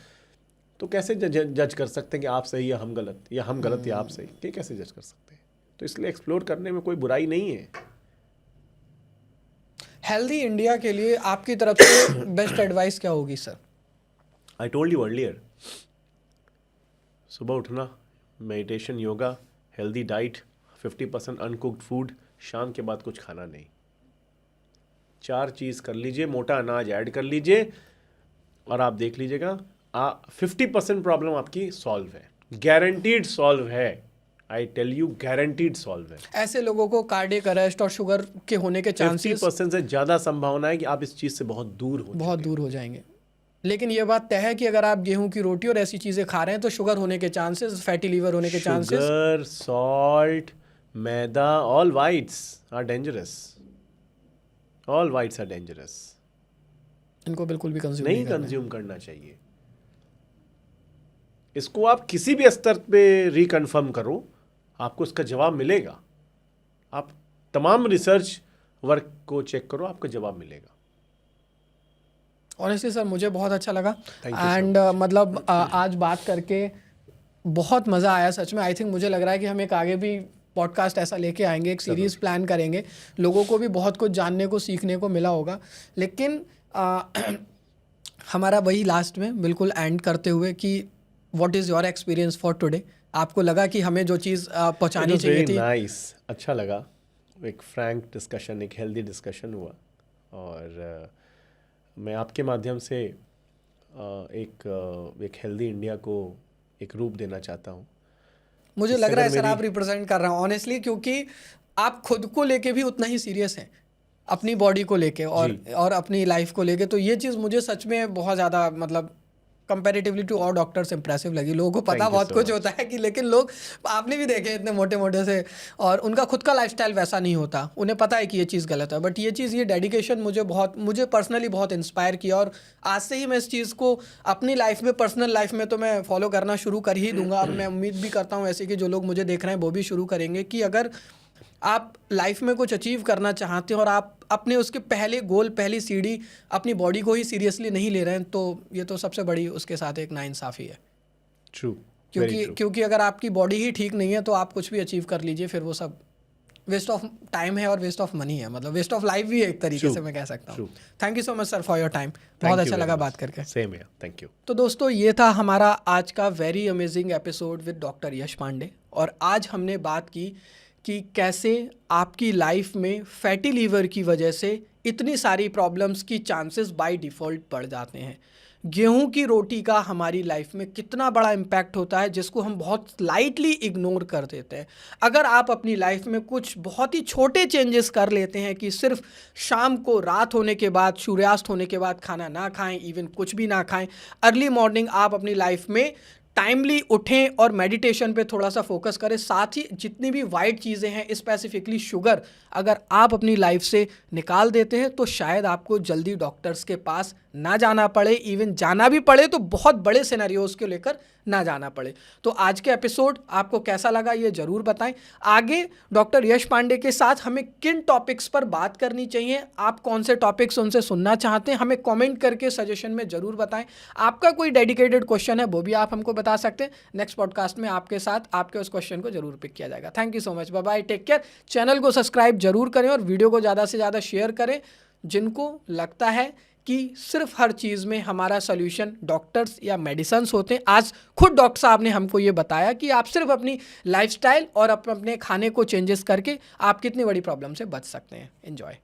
तो कैसे जज कर सकते हैं कि आप सही या हम गलत, या हम गलत या आप सही, ये कैसे जज कर सकते हैं? तो इसलिए एक्सप्लोर करने में कोई बुराई नहीं है। हेल्दी इंडिया के लिए आपकी तरफ से बेस्ट एडवाइस क्या होगी sir? I told you earlier, सुबह उठना, meditation, yoga, healthy diet, 50% uncooked food, शाम के बाद कुछ खाना नहीं। 4 चीज़ कर लीजिए, मोटा अनाज ऐड कर लीजिए, और आप देख लीजिएगा 50% प्रॉब्लम आपकी सॉल्व है, गारंटीड सॉल्व है। I tell you, guaranteed solve है। ऐसे लोगों को कार्डियक अरेस्ट और शुगर के होने के चांसेस 50% से ज़्यादा संभावना है कि आप इस चीज़ से बहुत दूर हो जाएंगे। लेकिन ये बात तय है कि अगर आप गेहूं की रोटी और ऐसी चीज़ें खा रहे हैं तो शुगर होने के चांसेस, फैटी लीवर होने के chances, sugar, salt, maida, all whites are dangerous. All whites are dangerous. इनको बिल्कुल भी नहीं कंज्यूम करना चाहिए। इसको आप किसी भी स्तर पे रिकन्फर्म करो, आपको इसका जवाब मिलेगा। आप तमाम रिसर्च वर्क को चेक करो, आपको जवाब मिलेगा। ऑनेस्टली सर मुझे बहुत अच्छा लगा Thank you so एंड मतलब आज बात करके बहुत मज़ा आया सच में। आई थिंक मुझे लग रहा है कि हम एक आगे भी पॉडकास्ट ऐसा लेके आएंगे, एक सीरीज़ प्लान करेंगे, लोगों को भी बहुत कुछ जानने को सीखने को मिला होगा। लेकिन हमारा वही लास्ट में बिल्कुल एंड करते हुए कि what is your experience for today, आपको लगा कि हमें जो चीज़ पहुंचानी चाहिए थी? नाइस, अच्छा लगा, एक फ्रैंक डिस्कशन, एक हेल्दी डिस्कशन हुआ और मैं आपके माध्यम से एक हेल्दी इंडिया को एक रूप देना चाहता हूँ। मुझे इससे लग रहा है अगर सर मेरी- आप रिप्रेजेंट कर रहे हैं ऑनेस्टली, क्योंकि आप खुद को लेके भी उतना ही सीरियस हैं, अपनी बॉडी को लेके और अपनी लाइफ को लेके। तो ये चीज़ मुझे सच में बहुत ज़्यादा मतलब कंपैरेटिवली टू और डॉक्टर्स इंप्रेसिव लगी। लोगों को पता Thank you बहुत so कुछ much. होता है कि, लेकिन लोग आपने भी देखे इतने मोटे मोटे से, और उनका खुद का लाइफस्टाइल वैसा नहीं होता, उन्हें पता है कि ये चीज़ गलत है। बट ये चीज़, ये डेडिकेशन मुझे पर्सनली बहुत इंस्पायर किया, और आज से ही मैं इस चीज़ को अपनी लाइफ में, पर्सनल लाइफ में तो मैं फॉलो करना शुरू कर ही दूंगा। अब मैं उम्मीद भी करता हूँ ऐसे कि जो लोग मुझे देख रहे हैं वो भी शुरू करेंगे कि अगर आप लाइफ में कुछ अचीव करना चाहते हैं और आप अपने उसके पहले गोल, पहली सीढ़ी अपनी बॉडी को ही सीरियसली नहीं ले रहे हैं, तो ये तो सबसे बड़ी उसके साथ एक नाइंसाफ़ी है। ट्रू, क्योंकि अगर आपकी बॉडी ही ठीक नहीं है तो आप कुछ भी अचीव कर लीजिए, फिर वो सब वेस्ट ऑफ टाइम है और वेस्ट ऑफ मनी है, मतलब वेस्ट ऑफ लाइफ भी है एक तरीके से मैं कह सकता हूँ। Thank you so much sir for your time, बहुत अच्छा लगा बात करके। सेम है, थैंक यू। तो दोस्तों ये था हमारा आज का very amazing episode with doctor Yash Pandey, और आज हमने बात की कि कैसे आपकी लाइफ में फैटी लीवर की वजह से इतनी सारी प्रॉब्लम्स की चांसेस बाय डिफ़ॉल्ट बढ़ जाते हैं। गेहूं की रोटी का हमारी लाइफ में कितना बड़ा इम्पैक्ट होता है, जिसको हम बहुत लाइटली इग्नोर कर देते हैं। अगर आप अपनी लाइफ में कुछ बहुत ही छोटे चेंजेस कर लेते हैं कि सिर्फ शाम को, रात होने के बाद, सूर्यास्त होने के बाद खाना ना खाएं, इवन कुछ भी ना खाएं, अर्ली मॉर्निंग आप अपनी लाइफ में टाइमली उठें और मेडिटेशन पे थोड़ा सा फोकस करें, साथ ही जितनी भी वाइट चीज़ें हैं, स्पेसिफिकली शुगर, अगर आप अपनी लाइफ से निकाल देते हैं तो शायद आपको जल्दी डॉक्टर्स के पास ना जाना पड़े, इवन जाना भी पड़े तो बहुत बड़े सिनेरियोज को लेकर ना जाना पड़े। तो आज के एपिसोड आपको कैसा लगा ये ज़रूर बताएं। आगे डॉक्टर यश पांडे के साथ हमें किन टॉपिक्स पर बात करनी चाहिए, आप कौन से टॉपिक्स उनसे सुनना चाहते हैं, हमें कमेंट करके सजेशन में ज़रूर बताएं। आपका कोई डेडिकेटेड क्वेश्चन है वो भी आप हमको बता सकते हैं। नेक्स्ट पॉडकास्ट में आपके साथ आपके उस क्वेश्चन को जरूर पिक किया जाएगा। Thank you so much, bye bye, take care. Channel को सब्सक्राइब जरूर करें और वीडियो को ज़्यादा से ज़्यादा शेयर करें। जिनको लगता है कि सिर्फ हर चीज़ में हमारा सोल्यूशन डॉक्टर्स या मेडिसिन्स होते हैं, आज खुद डॉक्टर साहब ने हमको ये बताया कि आप सिर्फ अपनी लाइफस्टाइल और अपने खाने को चेंजेस करके आप कितनी बड़ी प्रॉब्लम से बच सकते हैं। एंजॉय।